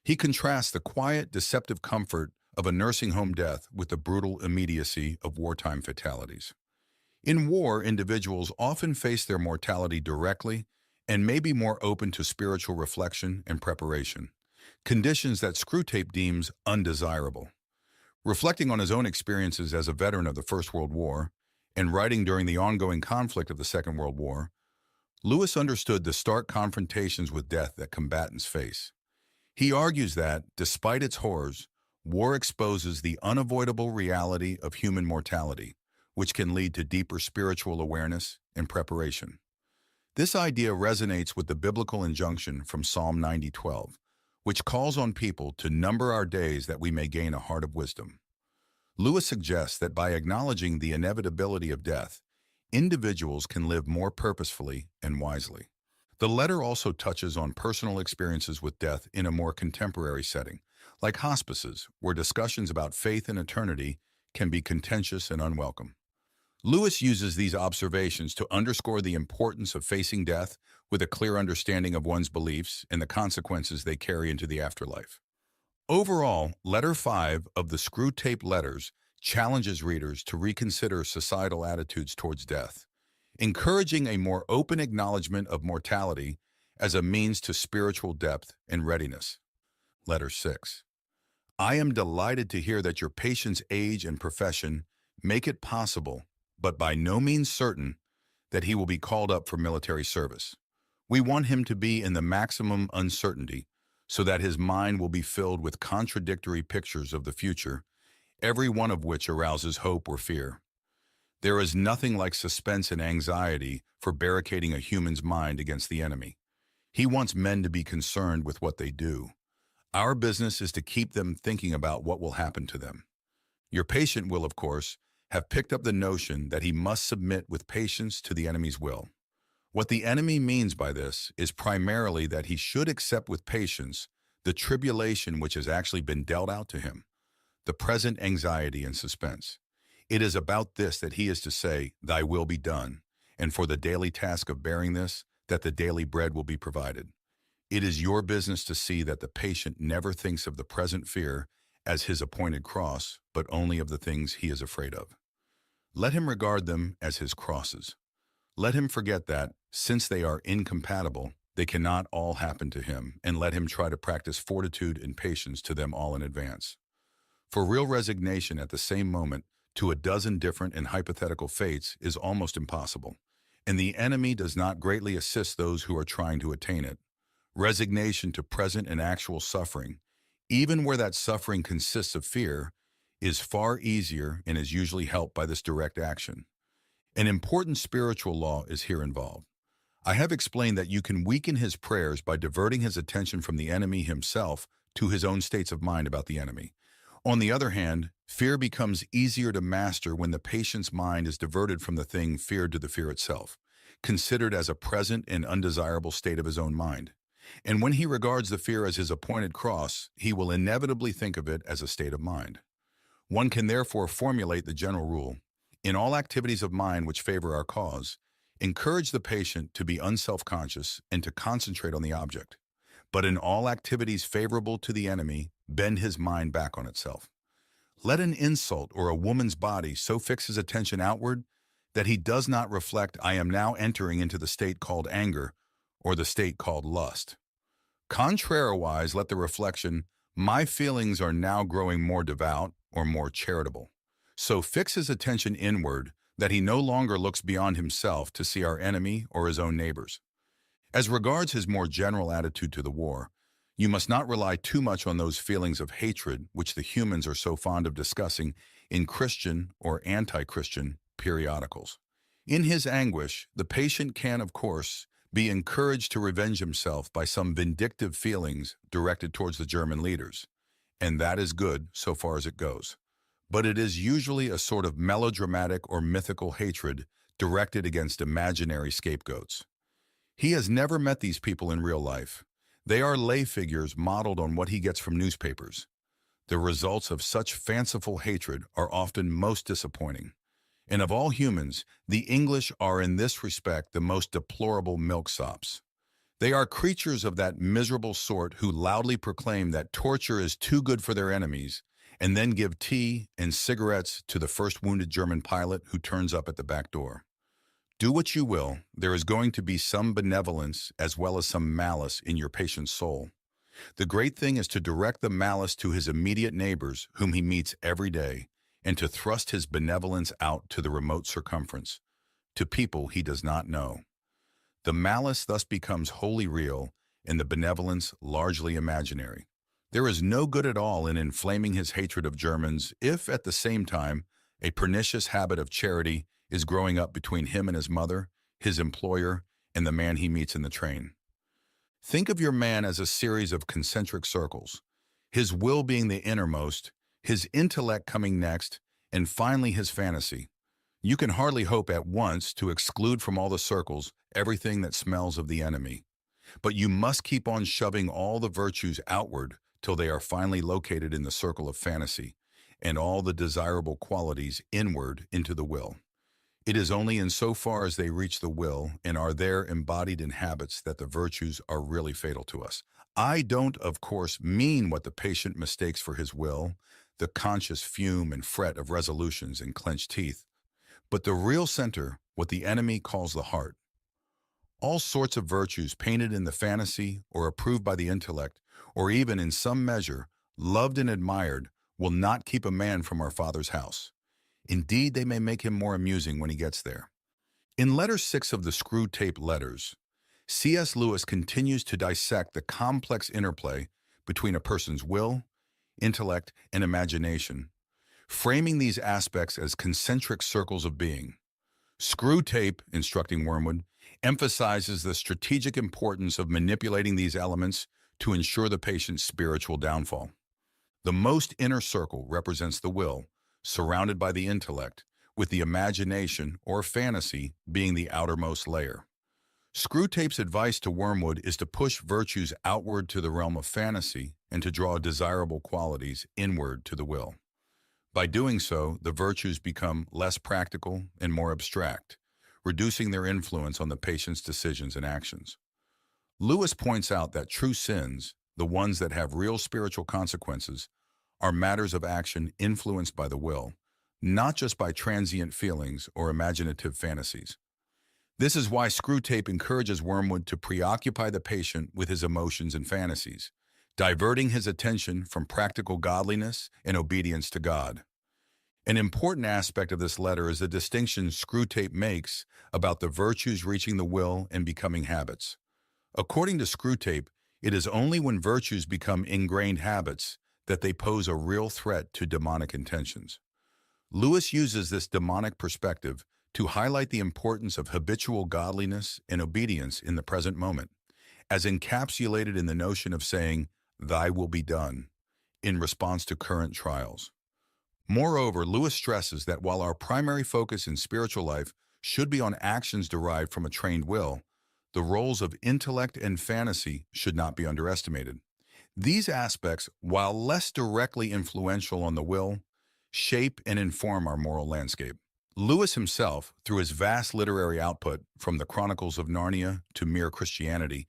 He contrasts the quiet, deceptive comfort of a nursing home death with the brutal immediacy of wartime fatalities. In war, individuals often face their mortality directly and may be more open to spiritual reflection and preparation, conditions that Screwtape deems undesirable. Reflecting on his own experiences as a veteran of the First World War and writing during the ongoing conflict of the Second World War, Lewis understood the stark confrontations with death that combatants face. He argues that, despite its horrors, war exposes the unavoidable reality of human mortality, which can lead to deeper spiritual awareness and preparation. This idea resonates with the biblical injunction from Psalm 90:12, which calls on people to number our days that we may gain a heart of wisdom. Lewis suggests that by acknowledging the inevitability of death, individuals can live more purposefully and wisely. The letter also touches on personal experiences with death in a more contemporary setting, like hospices, where discussions about faith and eternity can be contentious and unwelcome. Lewis uses these observations to underscore the importance of facing death with a clear understanding of one's beliefs and the consequences they carry into the afterlife. Overall, Letter 5 of the Screwtape Letters challenges readers to reconsider societal attitudes towards death, encouraging a more open acknowledgement of mortality as a means to spiritual depth and readiness. Letter 6. I am delighted to hear that your patient's age and profession make it possible, but by no means certain, that he will be called up for military service. We want him to be in the maximum uncertainty so that his mind will be filled with contradictory pictures of the future, every one of which arouses hope or fear. There is nothing like suspense and anxiety for barricading a human's mind against the enemy. He wants men to be concerned with what they do. Our business is to keep them thinking about what will happen to them. Your patient will, of course, have picked up the notion that he must submit with patience to the enemy's will. What the enemy means by this is primarily that he should accept with patience the tribulation which has actually been dealt out to him, the present anxiety and suspense. It is about this that he is to say, "Thy will be done," and for the daily task of bearing this, that the daily bread will be provided. It is your business to see that the patient never thinks of the present fear as his appointed cross, but only of the things he is afraid of. Let him regard them as his crosses. Let him forget that, since they are incompatible, they cannot all happen to him, and let him try to practice fortitude and patience to them all in advance. For real resignation at the same moment to a dozen different and hypothetical fates is almost impossible, and the enemy does not greatly assist those who are trying to attain it. Resignation to present and actual suffering, even where that suffering consists of fear, is far easier and is usually helped by this direct action. An important spiritual law is here involved. I have explained that you can weaken his prayers by diverting his attention from the enemy himself to his own states of mind about the enemy. On the other hand, fear becomes easier to master when the patient's mind is diverted from the thing feared to the fear itself, considered as a present and undesirable state of his own mind. And when he regards the fear as his appointed cross, he will inevitably think of it as a state of mind. One can therefore formulate the general rule: in all activities of mind which favor our cause, encourage the patient to be unself-conscious and to concentrate on the object. But in all activities favorable to the enemy, bend his mind back on itself. Let an insult or a woman's body so fix his attention outward that he does not reflect, "I am now entering into the state called anger," or the state called lust. Contrariwise, let the reflection, "My feelings are now growing more devout," or more charitable. So fix his attention inward that he no longer looks beyond himself to see our enemy or his own neighbors. As regards his more general attitude to the war, you must not rely too much on those feelings of hatred which the humans are so fond of discussing in Christian or anti-Christian periodicals. In his anguish, the patient can, of course, be encouraged to revenge himself by some vindictive feelings directed towards the German leaders, and that is good so far as it goes. But it is usually a sort of melodramatic or mythical hatred directed against imaginary scapegoats. He has never met these people in real life. They are lay figures modeled on what he gets from newspapers. The results of such fanciful hatred are often most disappointing. And of all humans, the English are in this respect the most deplorable milksops. They are creatures of that miserable sort who loudly proclaim that torture is too good for their enemies, and then give tea and cigarettes to the first wounded German pilot who turns up at the back door. Do what you will, there is going to be some benevolence as well as some malice in your patient's soul. The great thing is to direct the malice to his immediate neighbors whom he meets every day, and to thrust his benevolence out to the remote circumference, to people he does not know. The malice thus becomes wholly real, and the benevolence largely imaginary. There is no good at all in inflaming his hatred of Germans if, at the same time, a pernicious habit of charity is growing up between him and his mother, his employer, and the man he meets in the train. Think of your man as a series of concentric circles, his will being the innermost, his intellect coming next, and finally his fantasy. You can hardly hope at once to exclude from all the circles everything that smells of the enemy. But you must keep on shoving all the virtues outward till they are finally located in the circle of fantasy, and all the desirable qualities inward into the will. It is only in so far as they reach the will and are there embodied in habits that the virtues are really fatal to us. I don't, of course, mean what the patient mistakes for his will, the conscious fume and fret of resolutions and clenched teeth, but the real center, what the enemy calls the heart. All sorts of virtues painted in the fantasy or approved by the intellect, or even in some measure loved and admired, will not keep a man from our Father's house. Indeed, they may make him more amusing when he gets there. In letter 6 of the Screwtape Letters, C.S. Lewis continues to dissect the complex interplay between a person's will, intellect, and imagination, framing these aspects as concentric circles of being. Screwtape, instructing Wormwood, emphasizes the strategic importance of manipulating these elements to ensure the patient's spiritual downfall. The most inner circle represents the will, surrounded by the intellect, with the imagination or fantasy being the outermost layer. Screwtape's advice to Wormwood is to push virtues outward to the realm of fantasy and to draw desirable qualities inward to the will. By doing so, the virtues become less practical and more abstract, reducing their influence on the patient's decisions and actions. Lewis points out that true sins, the ones that have real spiritual consequences, are matters of action influenced by the will, not just by transient feelings or imaginative fantasies. This is why Screwtape encourages Wormwood to preoccupy the patient with his emotions and fantasies, diverting his attention from practical godliness and obedience to God. An important aspect of this letter is the distinction Screwtape makes about the virtues reaching the will and becoming habits. According to Screwtape, it is only when virtues become ingrained habits that they pose a real threat to demonic intentions. Lewis uses this demonic perspective to highlight the importance of habitual godliness and obedience in the present moment, as encapsulated in the notion of saying, "Thy will be done," in response to current trials. Moreover, Lewis stresses that while our primary focus in spiritual life should be on actions derived from a trained will, the roles of intellect and fantasy should not be underestimated. These aspects, while less directly influential on the will, shape and inform our moral landscape. Lewis himself, through his vast literary output from the Chronicles of Narnia to Mere Christianity,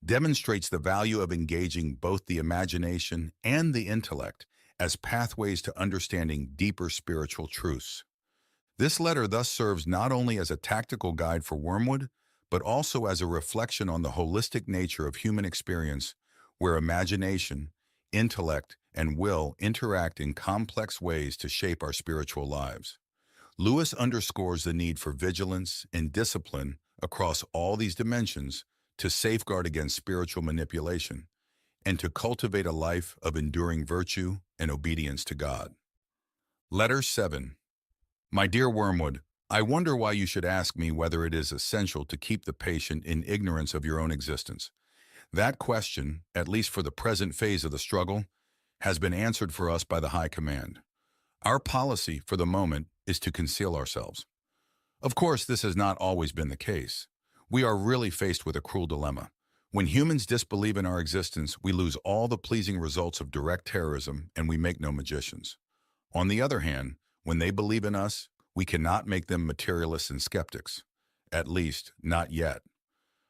demonstrates the value of engaging both the imagination and the intellect as pathways to understanding deeper spiritual truths. This letter thus serves not only as a tactical guide for Wormwood, but also as a reflection on the holistic nature of human experience, where imagination, intellect, and will interact in complex ways to shape our spiritual lives. Lewis underscores the need for vigilance and discipline across all these dimensions to safeguard against spiritual manipulation and to cultivate a life of enduring virtue and obedience to God. Letter 7. My dear Wormwood, I wonder why you should ask me whether it is essential to keep the patient in ignorance of your own existence. That question, at least for the present phase of the struggle, has been answered for us by the High Command. Our policy, for the moment, is to conceal ourselves. Of course, this has not always been the case. We are really faced with a cruel dilemma. When humans disbelieve in our existence, we lose all the pleasing results of direct terrorism, and we make no magicians. On the other hand, when they believe in us, we cannot make them materialists and skeptics. At least, not yet.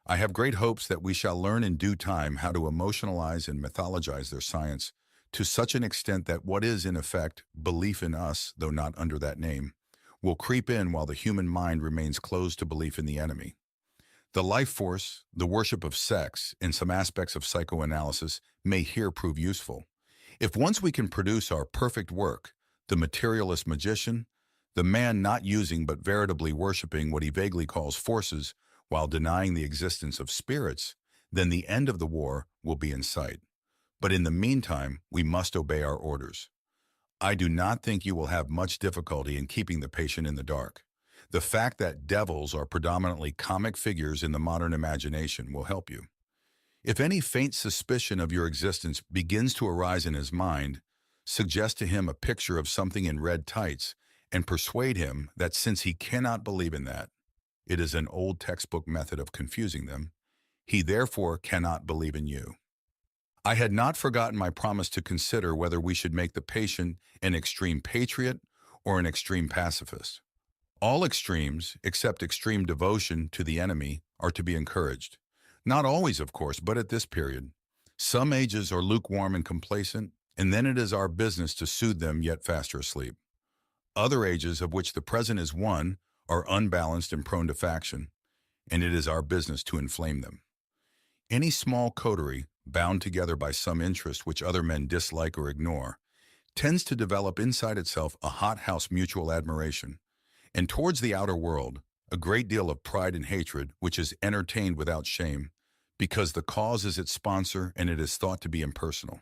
I have great hopes that we shall learn in due time how to emotionalize and mythologize their science to such an extent that what is, in effect, belief in us, though not under that name, will creep in while the human mind remains closed to belief in the enemy. The life force, the worship of sex, and some aspects of psychoanalysis may here prove useful. If once we can produce our perfect work, the materialist magician, the man not using but veritably worshiping what he vaguely calls forces while denying the existence of spirits, then the end of the war will be in sight. But in the meantime, we must obey our orders. I do not think you will have much difficulty in keeping the patient in the dark. The fact that devils are predominantly comic figures in the modern imagination will help you. If any faint suspicion of your existence begins to arise in his mind, suggest to him a picture of something in red tights and persuade him that since he cannot believe in that, it is an old textbook method of confusing them, he therefore cannot believe in you. I had not forgotten my promise to consider whether we should make the patient an extreme patriot or an extreme pacifist. All extremes, except extreme devotion to the enemy, are to be encouraged. Not always, of course, but at this period. Some ages are lukewarm and complacent, and then it is our business to soothe them yet faster asleep. Other ages, of which the present is one, are unbalanced and prone to faction, and it is our business to inflame them. Any small coterie, bound together by some interest which other men dislike or ignore, tends to develop inside itself a hothouse mutual admiration, and towards the outer world, a great deal of pride and hatred which is entertained without shame, because the cause is its sponsor and it is thought to be impersonal.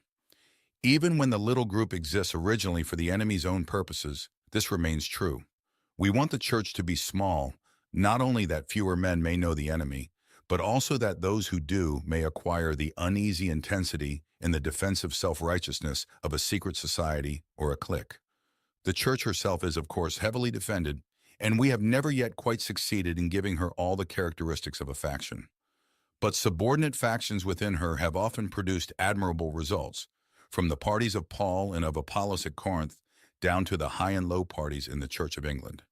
Even when the little group exists originally for the enemy's own purposes, this remains true. We want the church to be small, not only that fewer men may know the enemy, but also that those who do may acquire the uneasy intensity and the defensive self-righteousness of a secret society or a clique. The church herself is, of course, heavily defended, and we have never yet quite succeeded in giving her all the characteristics of a faction. But subordinate factions within her have often produced admirable results, from the parties of Paul and of Apollos at Corinth down to the high and low parties in the Church of England.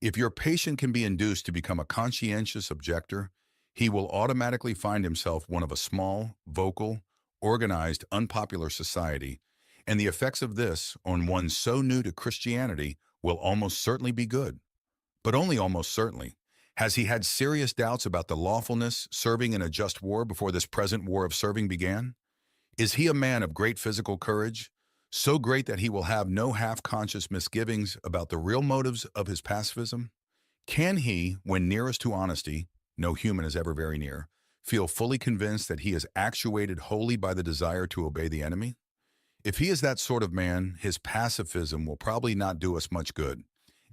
If your patient can be induced to become a conscientious objector, he will automatically find himself one of a small, vocal, organized, unpopular society, and the effects of this on one so new to Christianity will almost certainly be good. But only almost certainly. Has he had serious doubts about the lawfulness serving in a just war before this present war of serving began? Is he a man of great physical courage, so great that he will have no half-conscious misgivings about the real motives of his pacifism? Can he, when nearest to honesty, no human is ever very near, feel fully convinced that he is actuated wholly by the desire to obey the enemy? If he is that sort of man, his pacifism will probably not do us much good,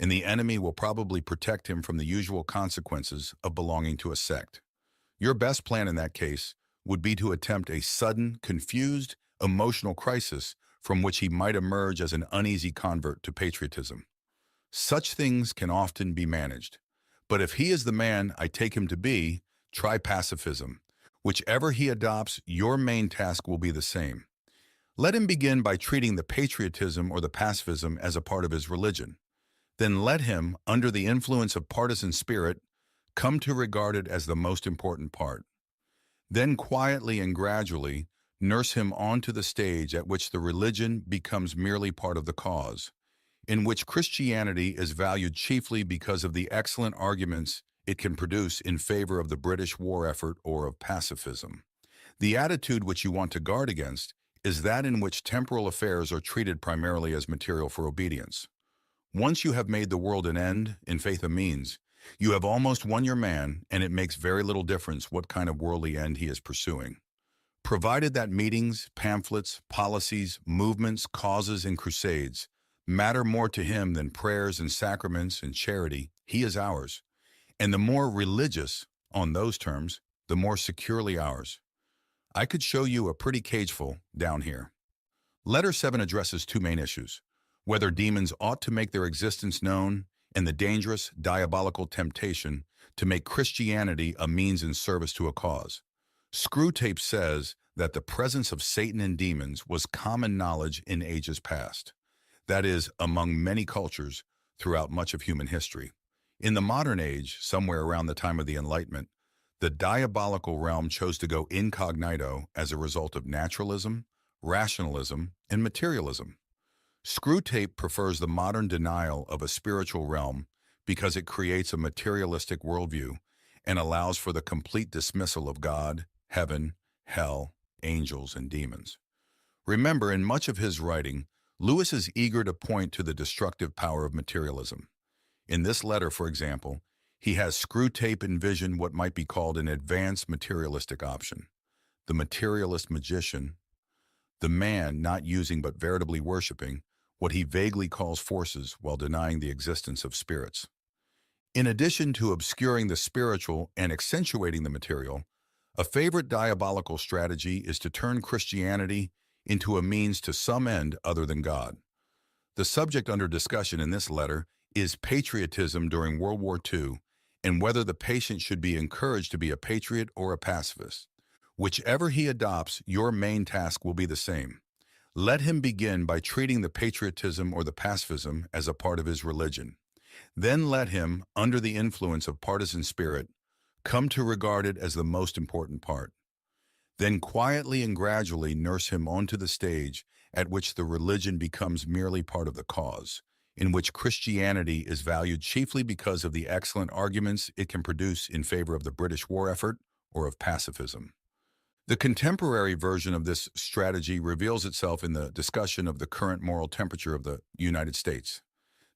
and the enemy will probably protect him from the usual consequences of belonging to a sect. Your best plan in that case would be to attempt a sudden, confused, emotional crisis from which he might emerge as an uneasy convert to patriotism. Such things can often be managed. But if he is the man I take him to be, try pacifism. Whichever he adopts, your main task will be the same. Let him begin by treating the patriotism or the pacifism as a part of his religion. Then let him, under the influence of partisan spirit, come to regard it as the most important part. Then quietly and gradually nurse him onto the stage at which the religion becomes merely part of the cause, in which Christianity is valued chiefly because of the excellent arguments it can produce in favor of the British war effort or of pacifism. The attitude which you want to guard against is that in which temporal affairs are treated primarily as material for obedience. Once you have made the world an end, in faith a means, you have almost won your man, and it makes very little difference what kind of worldly end he is pursuing. Provided that meetings, pamphlets, policies, movements, causes, and crusades matter more to him than prayers and sacraments and charity, he is ours. And the more religious, on those terms, the more securely ours. I could show you a pretty cageful down here. Letter 7 addresses two main issues: whether demons ought to make their existence known and the dangerous, diabolical temptation to make Christianity a means in service to a cause. Screwtape says that the presence of Satan and demons was common knowledge in ages past. That is, among many cultures throughout much of human history. In the modern age, somewhere around the time of the Enlightenment, the diabolical realm chose to go incognito as a result of naturalism, rationalism, and materialism. Screwtape prefers the modern denial of a spiritual realm because it creates a materialistic worldview and allows for the complete dismissal of God, heaven, hell, angels, and demons. Remember, in much of his writing, Lewis is eager to point to the destructive power of materialism. In this letter, for example, he has Screwtape envision what might be called an advanced materialistic option. The materialist magician, the man not using but veritably worshiping what he vaguely calls forces while denying the existence of spirits. In addition to obscuring the spiritual and accentuating the material, a favorite diabolical strategy is to turn Christianity into a means to some end other than God. The subject under discussion in this letter is patriotism during World War II and whether the patient should be encouraged to be a patriot or a pacifist. Whichever he adopts, your main task will be the same. Let him begin by treating the patriotism or the pacifism as a part of his religion. Then let him, under the influence of partisan spirit, come to regard it as the most important part. Then quietly and gradually nurse him onto the stage at which the religion becomes merely part of the cause, in which Christianity is valued chiefly because of the excellent arguments it can produce in favor of the British war effort or of pacifism. The contemporary version of this strategy reveals itself in the discussion of the current moral temperature of the United States.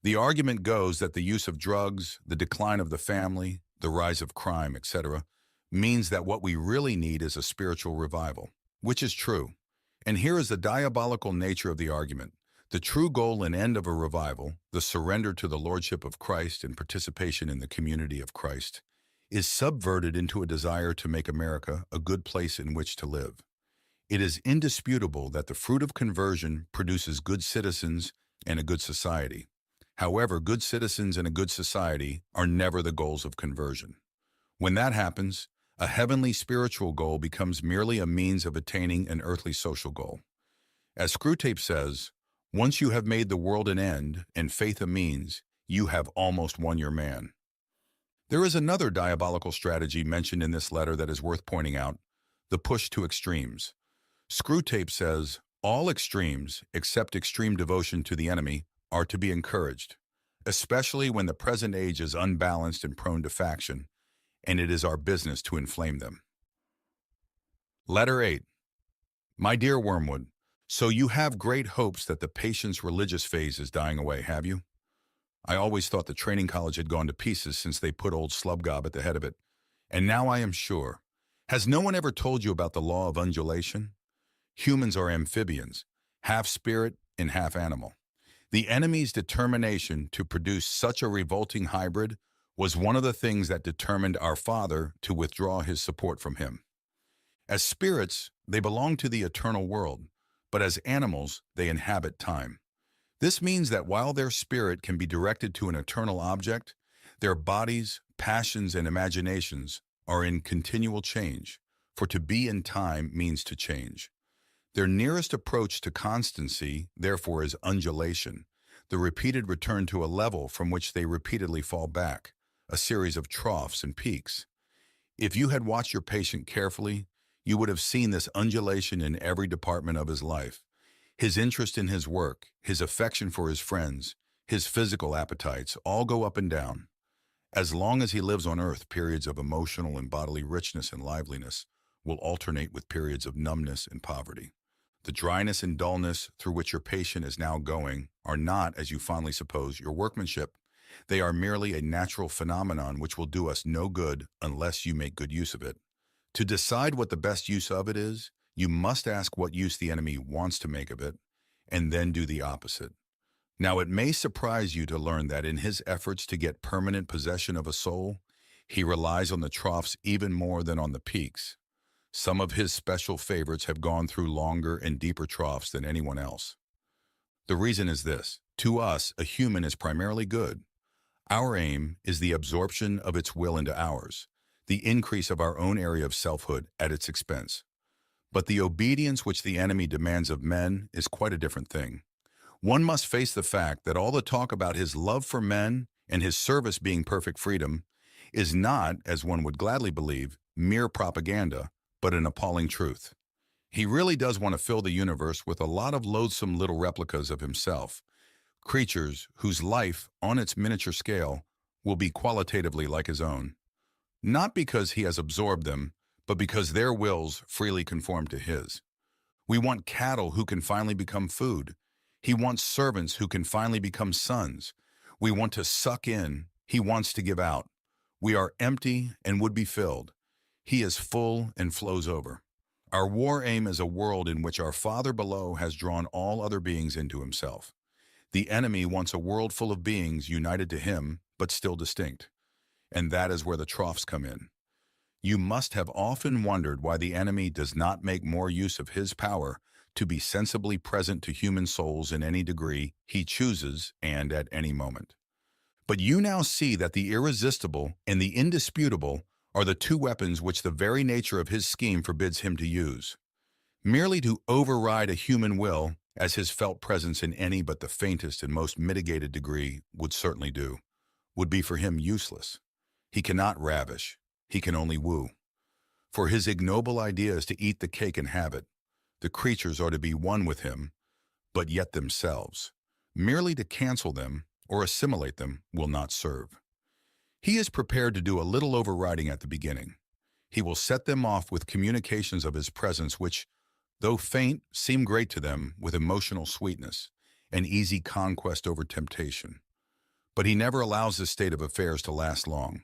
The argument goes that the use of drugs, the decline of the family, the rise of crime, etc., means that what we really need is a spiritual revival, which is true. And here is the diabolical nature of the argument. The true goal and end of a revival, the surrender to the lordship of Christ and participation in the community of Christ, is subverted into a desire to make America a good place in which to live. It is indisputable that the fruit of conversion produces good citizens and a good society. However, good citizens and a good society are never the goals of conversion. When that happens, a heavenly spiritual goal becomes merely a means of attaining an earthly social goal. As Screwtape says, once you have made the world an end and faith a means, you have almost won your man. There is another diabolical strategy mentioned in this letter that is worth pointing out: the push to extremes. Screwtape says, all extremes, except extreme devotion to the enemy, are to be encouraged, especially when the present age is unbalanced and prone to faction, and it is our business to inflame them. Letter 8. My dear Wormwood, so you have great hopes that the patient's religious phase is dying away, have you? I always thought the training college had gone to pieces since they put old Slubgob at the head of it. And now I am sure. Has no one ever told you about the law of undulation? Humans are amphibians, half spirit and half animal. The enemy's determination to produce such a revolting hybrid was one of the things that determined our Father to withdraw his support from him. As spirits, they belong to the eternal world, but as animals, they inhabit time. This means that while their spirit can be directed to an eternal object, their bodies, passions, and imaginations are in continual change, for to be in time means to change. Their nearest approach to constancy, therefore, is undulation, the repeated return to a level from which they repeatedly fall back, a series of troughs and peaks. If you had watched your patient carefully, you would have seen this undulation in every department of his life. His interest in his work, his affection for his friends, his physical appetites all go up and down. As long as he lives on earth, periods of emotional and bodily richness and liveliness will alternate with periods of numbness and poverty. The dryness and dullness through which your patient is now going are not, as you fondly suppose, your workmanship. They are merely a natural phenomenon which will do us no good unless you make good use of it. To decide what the best use of it is, you must ask what use the enemy wants to make of it, and then do the opposite. Now, it may surprise you to learn that in his efforts to get permanent possession of a soul, he relies on the troughs even more than on the peaks. Some of his special favorites have gone through longer and deeper troughs than anyone else. The reason is this: to us, a human is primarily good. Our aim is the absorption of its will into ours, the increase of our own area of selfhood at its expense. But the obedience which the enemy demands of men is quite a different thing. One must face the fact that all the talk about his love for men and his service being perfect freedom is not, as one would gladly believe, mere propaganda, but an appalling truth. He really does want to fill the universe with a lot of loathsome little replicas of himself, creatures whose life, on its miniature scale, will be qualitatively like his own. Not because he has absorbed them, but because their wills freely conform to his. We want cattle who can finally become food. He wants servants who can finally become sons. We want to suck in. He wants to give out. We are empty and would be filled. He is full and flows over. Our war aim is a world in which our Father below has drawn all other beings into himself. The enemy wants a world full of beings united to him, but still distinct. And that is where the troughs come in. You must have often wondered why the enemy does not make more use of his power to be sensibly present to human souls in any degree he chooses and at any moment. But you now see that the irresistible and the indisputable are the two weapons which the very nature of his scheme forbids him to use. Merely to override a human will, as his felt presence in any but the faintest and most mitigated degree would certainly do, would be for him useless. He cannot ravish. He can only woo. For his ignoble idea is to eat the cake and have it. The creatures are to be one with him, but yet themselves. Merely to cancel them or assimilate them will not serve. He is prepared to do a little overriding at the beginning. He will set them off with communications of his presence which, though faint, seem great to them with emotional sweetness, an easy conquest over temptation. But he never allows this state of affairs to last long.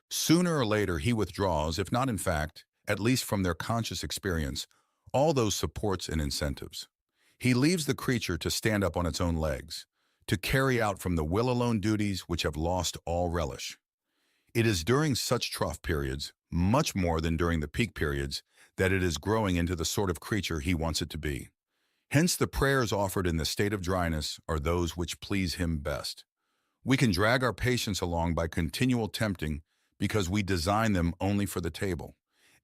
Sooner or later he withdraws, if not in fact, at least from their conscious experience, all those supports and incentives. He leaves the creature to stand up on its own legs, to carry out from the will alone duties which have lost all relish. It is during such trough periods, much more than during the peak periods, that it is growing into the sort of creature he wants it to be. Hence the prayers offered in the state of dryness are those which please him best. We can drag our patients along by continual tempting because we design them only for the table,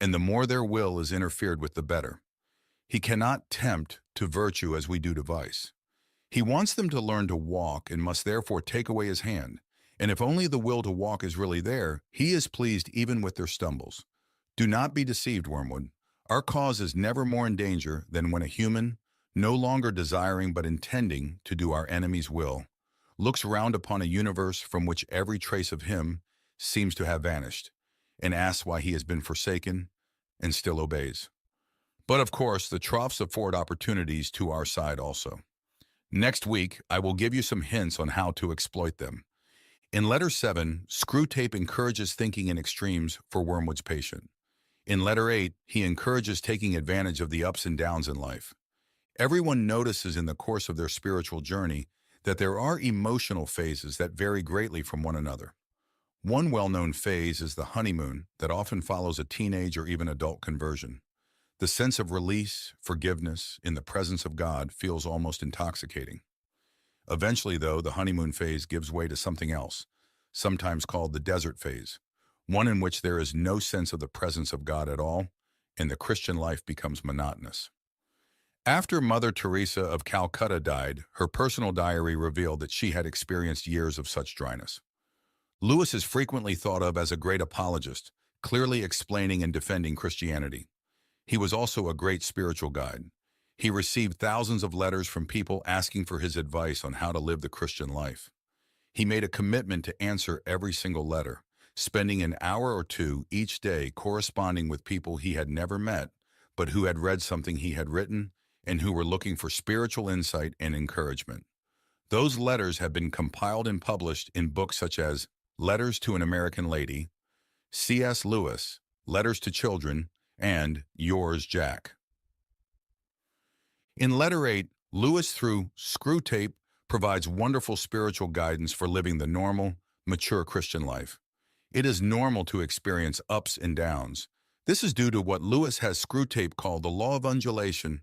and the more their will is interfered with, the better. He cannot tempt to virtue as we do to vice. He wants them to learn to walk and must therefore take away his hand. And if only the will to walk is really there, he is pleased even with their stumbles. Do not be deceived, Wormwood. Our cause is never more in danger than when a human, no longer desiring but intending to do our enemy's will, looks round upon a universe from which every trace of him seems to have vanished, and asks why he has been forsaken and still obeys. But of course, the troughs afford opportunities to our side also. Next week, I will give you some hints on how to exploit them. In Letter 7, Screwtape encourages thinking in extremes for Wormwood's patient. In Letter 8, he encourages taking advantage of the ups and downs in life. Everyone notices in the course of their spiritual journey that there are emotional phases that vary greatly from one another. One well-known phase is the honeymoon that often follows a teenage or even adult conversion. The sense of release, forgiveness, in the presence of God feels almost intoxicating. Eventually, though, the honeymoon phase gives way to something else, sometimes called the desert phase, one in which there is no sense of the presence of God at all, and the Christian life becomes monotonous. After Mother Teresa of Calcutta died, her personal diary revealed that she had experienced years of such dryness. Lewis is frequently thought of as a great apologist, clearly explaining and defending Christianity. He was also a great spiritual guide. He received thousands of letters from people asking for his advice on how to live the Christian life. He made a commitment to answer every single letter, spending an hour or two each day corresponding with people he had never met, but who had read something he had written and who were looking for spiritual insight and encouragement. Those letters have been compiled and published in books such as Letters to an American Lady, C.S. Lewis, Letters to Children, and Yours, Jack. In Letter 8, Lewis, through Screwtape, provides wonderful spiritual guidance for living the normal, mature Christian life. It is normal to experience ups and downs. This is due to what Lewis has Screwtape called the law of undulation.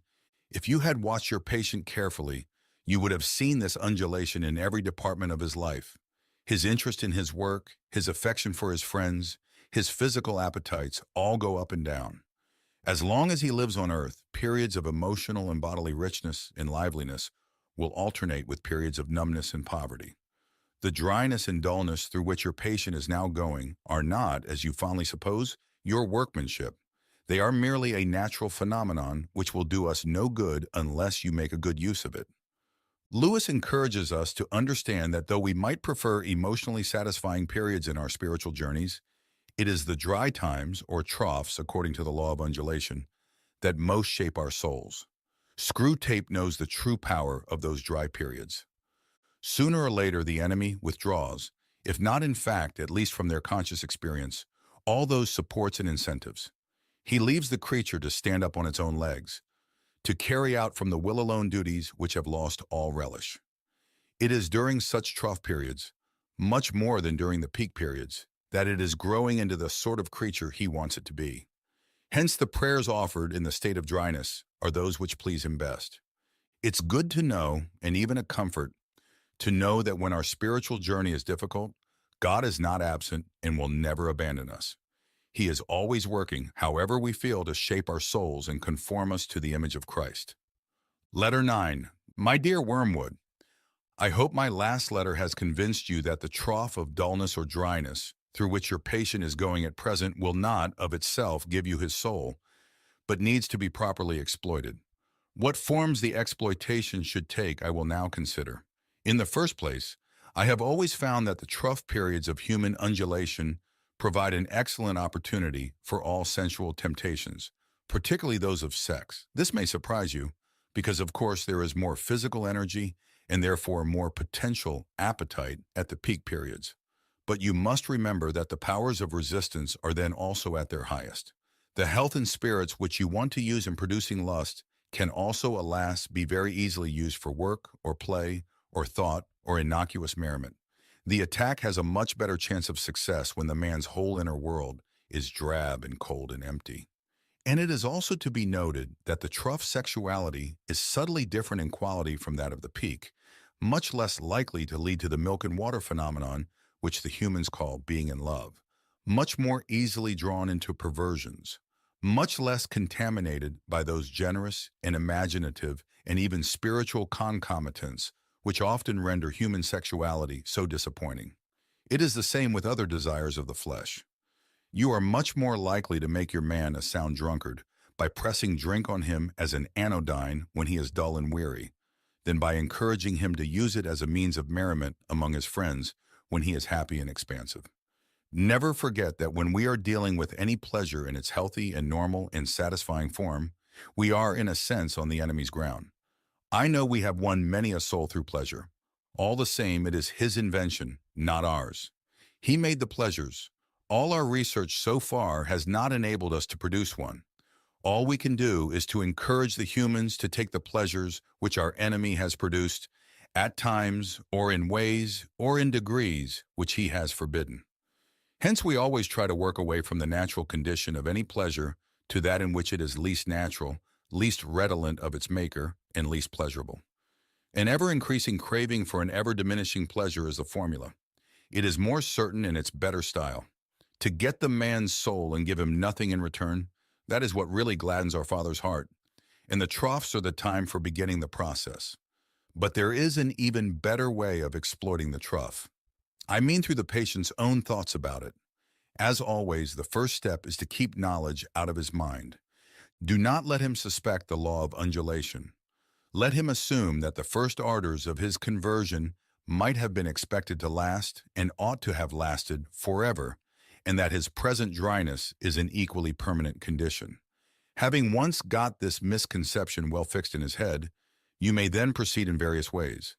If you had watched your patient carefully, you would have seen this undulation in every department of his life. His interest in his work, his affection for his friends, his physical appetites all go up and down. As long as he lives on earth, periods of emotional and bodily richness and liveliness will alternate with periods of numbness and poverty. The dryness and dullness through which your patient is now going are not, as you fondly suppose, your workmanship. They are merely a natural phenomenon which will do us no good unless you make a good use of it. Lewis encourages us to understand that though we might prefer emotionally satisfying periods in our spiritual journeys, it is the dry times, or troughs, according to the law of undulation, that most shape our souls. Screwtape knows the true power of those dry periods. Sooner or later, the enemy withdraws, if not in fact, at least from their conscious experience, all those supports and incentives. He leaves the creature to stand up on its own legs, to carry out from the will alone duties which have lost all relish. It is during such trough periods, much more than during the peak periods, that it is growing into the sort of creature he wants it to be. Hence the prayers offered in the state of dryness are those which please him best. It's good to know, and even a comfort, to know that when our spiritual journey is difficult, God is not absent and will never abandon us. He is always working, however we feel, to shape our souls and conform us to the image of Christ. Letter 9. My dear Wormwood, I hope my last letter has convinced you that the trough of dullness or dryness through which your patient is going at present will not, of itself, give you his soul, but needs to be properly exploited. What forms the exploitation should take I will now consider. In the first place, I have always found that the trough periods of human undulation provide an excellent opportunity for all sensual temptations, particularly those of sex. This may surprise you, because of course there is more physical energy and therefore more potential appetite at the peak periods. But you must remember that the powers of resistance are then also at their highest. The health and spirits which you want to use in producing lust can also, alas, be very easily used for work or play or thought or innocuous merriment. The attack has a much better chance of success when the man's whole inner world is drab and cold and empty. And it is also to be noted that the trough sexuality is subtly different in quality from that of the peak, much less likely to lead to the milk and water phenomenon which the humans call being in love, much more easily drawn into perversions, much less contaminated by those generous and imaginative and even spiritual concomitants which often render human sexuality so disappointing. It is the same with other desires of the flesh. You are much more likely to make your man a sound drunkard by pressing drink on him as an anodyne when he is dull and weary, than by encouraging him to use it as a means of merriment among his friends when he is happy and expansive. Never forget that when we are dealing with any pleasure in its healthy and normal and satisfying form, we are, in a sense, on the enemy's ground. I know we have won many a soul through pleasure. All the same, it is his invention, not ours. He made the pleasures. All our research so far has not enabled us to produce one. All we can do is to encourage the humans to take the pleasures which our enemy has produced, at times, or in ways, or in degrees, which he has forbidden. Hence, we always try to work away from the natural condition of any pleasure to that in which it is least natural, least redolent of its maker, and least pleasurable. An ever-increasing craving for an ever-diminishing pleasure is the formula. It is more certain and it's better style. To get the man's soul and give him nothing in return, that is what really gladdens our Father's heart. And the troughs are the time for beginning the process. But there is an even better way of exploiting the trough. I mean through the patient's own thoughts about it. As always, the first step is to keep knowledge out of his mind. Do not let him suspect the law of undulation. Let him assume that the first ardors of his conversion might have been expected to last and ought to have lasted forever, and that his present dryness is an equally permanent condition. Having once got this misconception well fixed in his head, you may then proceed in various ways.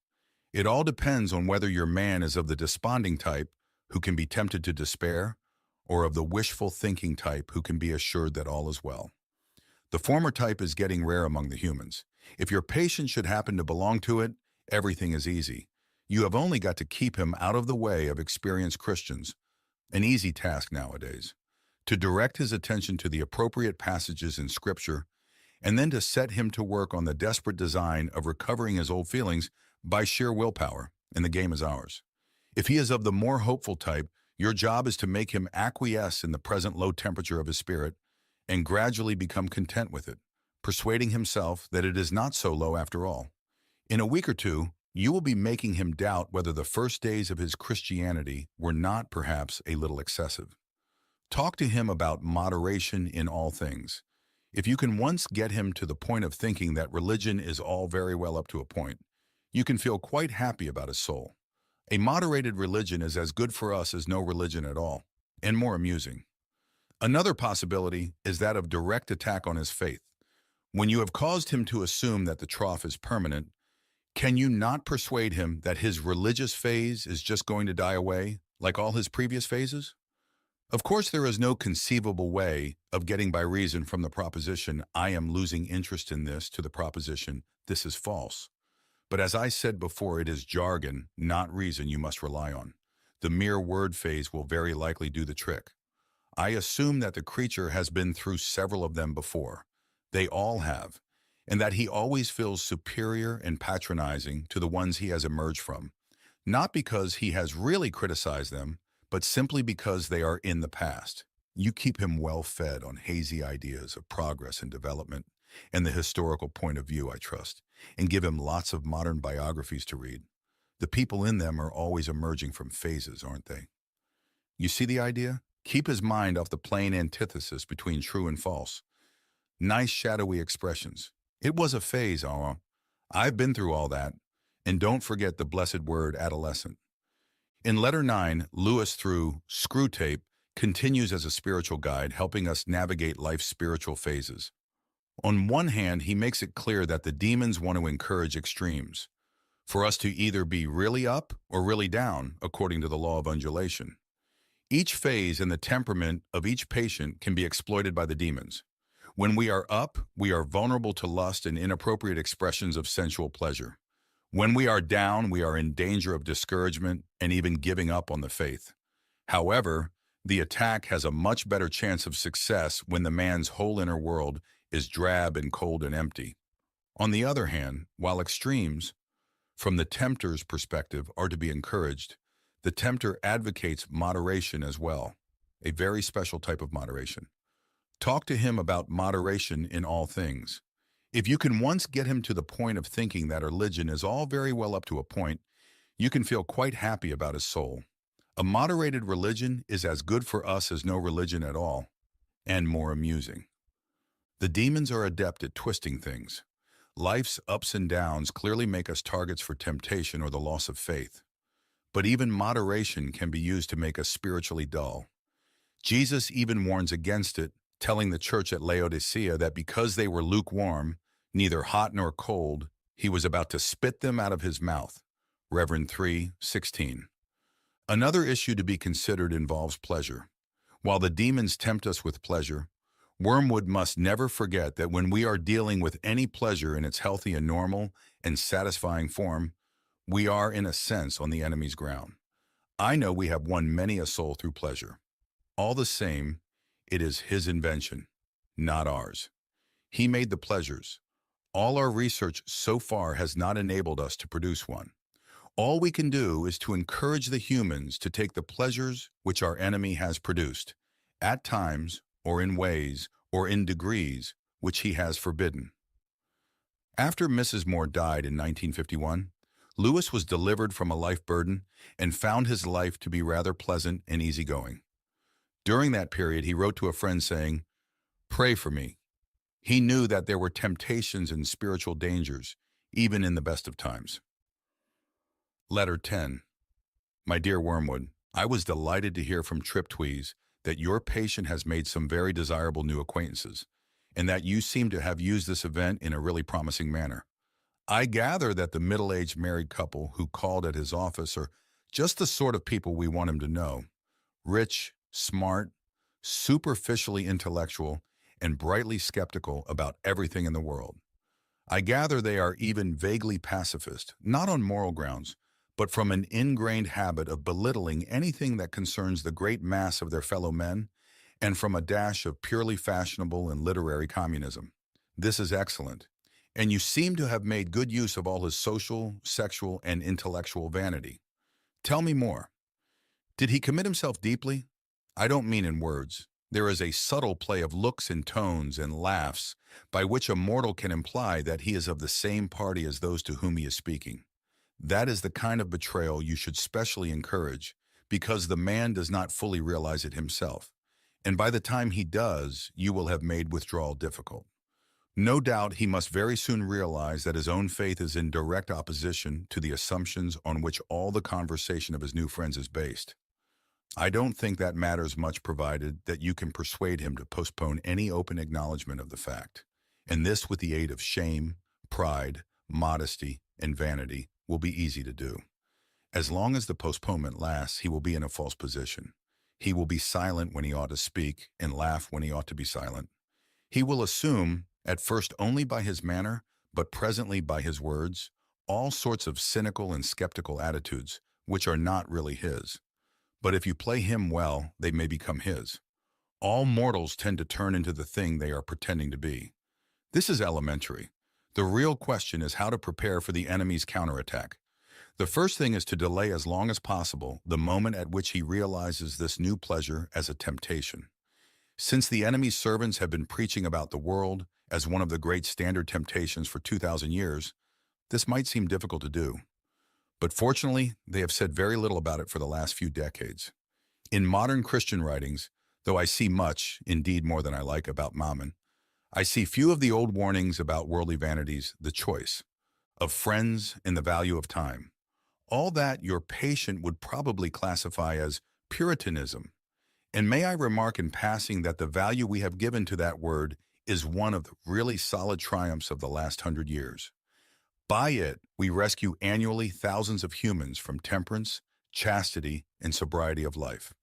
It all depends on whether your man is of the desponding type who can be tempted to despair, or of the wishful thinking type who can be assured that all is well. The former type is getting rare among the humans. If your patient should happen to belong to it, everything is easy. You have only got to keep him out of the way of experienced Christians, an easy task nowadays, to direct his attention to the appropriate passages in Scripture, and then to set him to work on the desperate design of recovering his old feelings by sheer willpower, and the game is ours. If he is of the more hopeful type, your job is to make him acquiesce in the present low temperature of his spirit and gradually become content with it, persuading himself that it is not so low after all. In a week or two, you will be making him doubt whether the first days of his Christianity were not perhaps a little excessive. Talk to him about moderation in all things. If you can once get him to the point of thinking that religion is all very well up to a point, you can feel quite happy about his soul. A moderated religion is as good for us as no religion at all, and more amusing. Another possibility is that of direct attack on his faith. When you have caused him to assume that the trough is permanent, can you not persuade him that his religious phase is just going to die away, like all his previous phases? Of course, there is no conceivable way of getting by reason from the proposition, I am losing interest in this, to the proposition, this is false. But as I said before, it is jargon, not reason, you must rely on. The mere word phase will very likely do the trick. I assume that the creature has been through several of them before. They all have, and that he always feels superior and patronizing to the ones he has emerged from, not because he has really criticized them, but simply because they are in the past. You keep him well fed on hazy ideas of progress and development and the historical point of view, I trust, and give him lots of modern biographies to read. The people in them are always emerging from phases, aren't they? You see the idea? Keep his mind off the plain antithesis between true and false. Nice shadowy expressions. It was a phase, I've been through all that. And don't forget the blessed word adolescent. In letter 9, Lewis, through Screwtape, continues as a spiritual guide, helping us navigate life's spiritual phases. On one hand, he makes it clear that the demons want to encourage extremes, for us to either be really up or really down, according to the law of undulation. Each phase and the temperament of each patient can be exploited by the demons. When we are up, we are vulnerable to lust and inappropriate expressions of sensual pleasure. When we are down, we are in danger of discouragement and even giving up on the faith. However, the attack has a much better chance of success when the man's whole inner world is drab and cold and empty. On the other hand, while extremes, from the tempter's perspective, are to be encouraged, the tempter advocates moderation as well, a very special type of moderation. Talk to him about moderation in all things. If you can once get him to the point of thinking that religion is all very well up to a point, you can feel quite happy about his soul. A moderated religion is as good for us as no religion at all, and more amusing. The demons are adept at twisting things. Life's ups and downs clearly make us targets for temptation or the loss of faith. But even moderation can be used to make us spiritually dull. Jesus even warns against it, telling the church at Laodicea that because they were lukewarm, neither hot nor cold, he was about to spit them out of his mouth. Reverend 3:16. Another issue to be considered involves pleasure. While the demons tempt us with pleasure, Wormwood must never forget that when we are dealing with any pleasure in its healthy and normal and satisfying form, we are, in a sense, on the enemy's ground. I know we have won many a soul through pleasure. All the same, it is his invention, not ours. He made the pleasures. All our research so far has not enabled us to produce one. All we can do is to encourage the humans to take the pleasures which our enemy has produced, at times, or in ways, or in degrees, which he has forbidden. After Mrs. Moore died in 1951, Lewis was delivered from a life burden and found his life to be rather pleasant and easygoing. During that period, he wrote to a friend saying, "Pray for me." He knew that there were temptations and spiritual dangers, even in the best of times. Letter 10. My dear Wormwood, I was delighted to hear from Triptweeze that your patient has made some very desirable new acquaintances, and that you seem to have used this event in a really promising manner. I gather that the middle-aged married couple who called at his office are just the sort of people we want him to know. Rich, smart, superficially intellectual, and brightly skeptical about everything in the world. I gather they are even vaguely pacifist, not on moral grounds, but from an ingrained habit of belittling anything that concerns the great mass of their fellow men, and from a dash of purely fashionable and literary communism. This is excellent, and you seem to have made good use of all his social, sexual, and intellectual vanity. Tell me more. Did he commit himself deeply? I don't mean in words. There is a subtle play of looks and tones and laughs by which a mortal can imply that he is of the same party as those to whom he is speaking. That is the kind of betrayal you should specially encourage, because the man does not fully realize it himself, and by the time he does, you will have made withdrawal difficult. No doubt he must very soon realize that his own faith is in direct opposition to the assumptions on which all the conversation of his new friends is based. I don't think that matters much, provided that you can persuade him to postpone any open acknowledgement of the fact, and this with the aid of shame, pride, modesty, and vanity will be easy to do. As long as the postponement lasts, he will be in a false position. He will be silent when he ought to speak and laugh when he ought to be silent. He will assume, at first only by his manner, but presently by his words, all sorts of cynical and skeptical attitudes, which are not really his. But if you play him well, they may become his. All mortals tend to turn into the thing they are pretending to be. This is elementary. The real question is how to prepare for the enemy's counterattack. The first thing is to delay as long as possible the moment at which he realizes this new pleasure as a temptation. Since the enemy's servants have been preaching about the world as one of the great standard temptations for 2,000 years, this might seem difficult to do. But fortunately, they have said very little about it for the last few decades. In modern Christian writings, though I see much, indeed more than I like, about Mammon, I see few of the old warnings about worldly vanities, the choice of friends and the value of time. All that your patient would probably classify as Puritanism. And may I remark in passing that the value we have given to that word is one of the really solid triumphs of the last 100 years. By it, we rescue annually thousands of humans from temperance, chastity, and sobriety of life.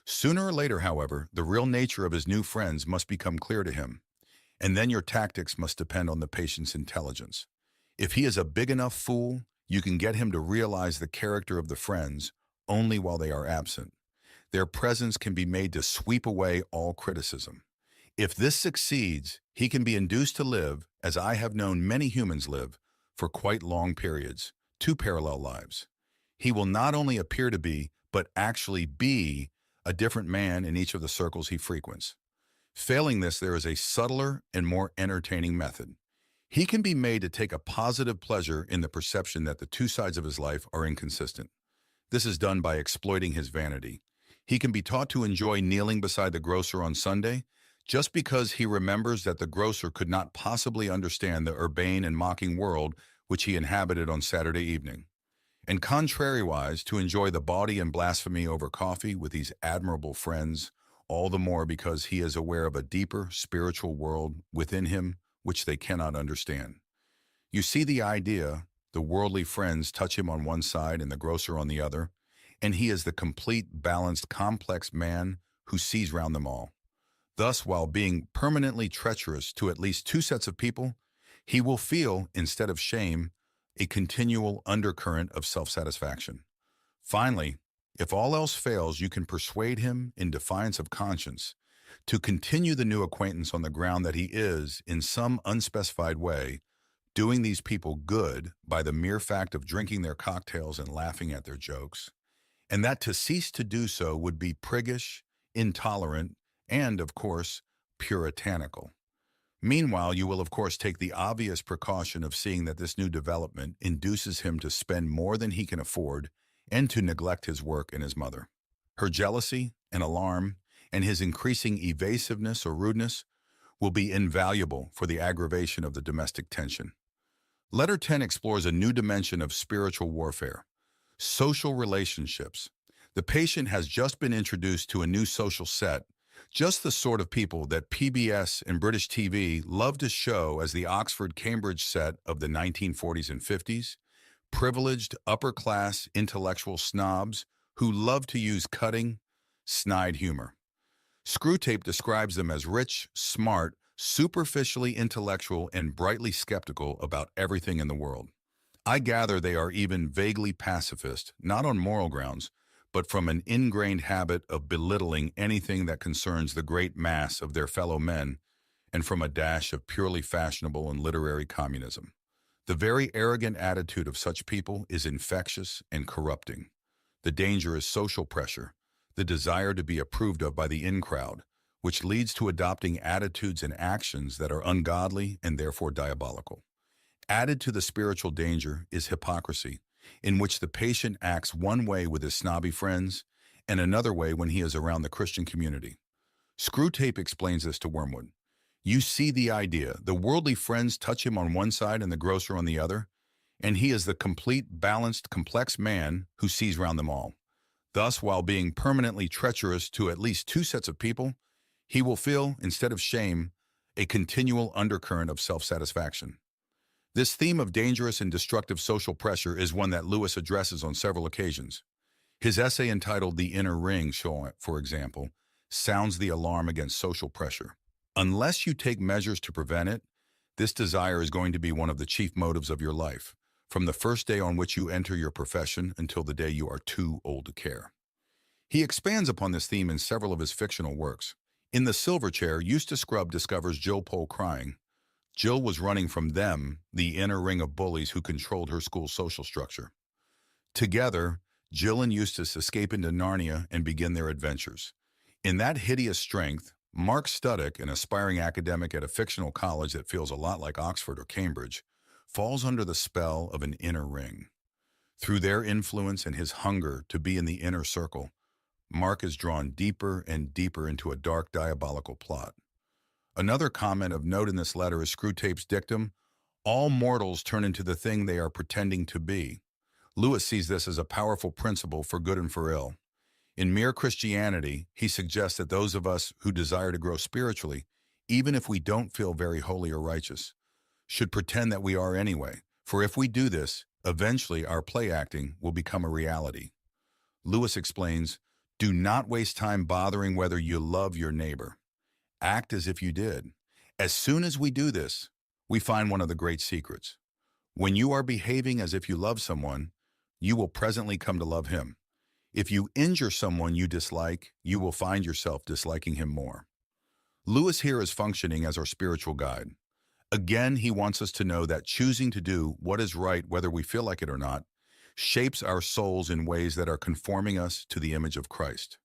Sooner or later, however, the real nature of his new friends must become clear to him, and then your tactics must depend on the patient's intelligence. If he is a big enough fool, you can get him to realize the character of the friends only while they are absent. Their presence can be made to sweep away all criticism. If this succeeds, he can be induced to live, as I have known many humans live, for quite long periods, two parallel lives. He will not only appear to be, but actually be, a different man in each of the circles he frequents. Failing this, there is a subtler and more entertaining method. He can be made to take a positive pleasure in the perception that the two sides of his life are inconsistent. This is done by exploiting his vanity. He can be taught to enjoy kneeling beside the grocer on Sunday just because he remembers that the grocer could not possibly understand the urbane and mocking world which he inhabited on Saturday evening. And contrariwise, to enjoy the bawdy and blasphemy over coffee with these admirable friends, all the more because he is aware of a deeper spiritual world within him which they cannot understand. You see the idea, the worldly friends touch him on one side and the grocer on the other, and he is the complete, balanced, complex man who sees round them all. Thus, while being permanently treacherous to at least two sets of people, he will feel, instead of shame, a continual undercurrent of self-satisfaction. Finally, if all else fails, you can persuade him, in defiance of conscience, to continue the new acquaintance on the ground that he is, in some unspecified way, doing these people good by the mere fact of drinking their cocktails and laughing at their jokes, and that to cease to do so would be priggish, intolerant, and, of course, puritanical. Meanwhile, you will of course take the obvious precaution of seeing that this new development induces him to spend more than he can afford and to neglect his work and his mother. Her jealousy and alarm and his increasing evasiveness or rudeness will be invaluable for the aggravation of the domestic tension. Letter 10 explores a new dimension of spiritual warfare, social relationships. The patient has just been introduced to a new social set, just the sort of people that PBS and British TV love to show as the Oxford-Cambridge set of the 1940s and 50s, privileged, upper-class, intellectual snobs who love to use cutting, snide humor. Screwtape describes them as rich, smart, superficially intellectual, and brightly skeptical about everything in the world. I gather they are even vaguely pacifist, not on moral grounds, but from an ingrained habit of belittling anything that concerns the great mass of their fellow men, and from a dash of purely fashionable and literary communism. The very arrogant attitude of such people is infectious and corrupting. The danger is social pressure, the desire to be approved of by the in-crowd, which leads to adopting attitudes and actions that are ungodly and therefore diabolical. Added to the spiritual danger is hypocrisy, in which the patient acts one way with his snobby friends and another way when he is around the Christian community. Screwtape explains this to Wormwood. You see the idea. The worldly friends touch him on one side and the grocer on the other, and he is the complete, balanced, complex man who sees round them all. Thus, while being permanently treacherous to at least two sets of people, he will feel, instead of shame, a continual undercurrent of self-satisfaction. This theme of dangerous and destructive social pressure is one that Lewis addresses on several occasions. His essay entitled The Inner Ring, for example, sounds the alarm against social pressure. Unless you take measures to prevent it, this desire is going to be one of the chief motives of your life, from the first day on which you enter your profession until the day you are too old to care. He expands upon this theme in several of his fictional works. In The Silver Chair, Eustace Scrubb discovers Jill Pole crying. Jill was running from them, the inner ring of bullies who controlled her school's social structure. Together, Jill and Eustace escape into Narnia and begin their adventures. In that hideous strength, Mark Studdock, an aspiring academic at a fictional college that feels a lot like Oxford or Cambridge, falls under the spell of an inner ring. Through their influence and his hunger to be in the inner circle, Mark is drawn deeper and deeper into a dark, diabolical plot. Another comment of note in this letter is Screwtape's dictum, all mortals turn into the thing they are pretending to be. Lewis sees this as a powerful principle for good and for ill. In Mere Christianity, he suggests that those of us who desire to grow spiritually, even if we don't feel very holy or righteous, should pretend that we are anyway, for if we do this, eventually our play acting will become a reality. Lewis explains, do not waste time bothering whether you love your neighbor. Act as if you did. As soon as we do this, we find one of the great secrets. When you are behaving as if you love someone, you will presently come to love him. If you injure someone you dislike, you will find yourself disliking him more. Lewis here is functioning as our spiritual guide. Again, he wants us to know that choosing to do what is right, whether we feel like it or not, shapes our souls in ways that are conforming us to the image of Christ.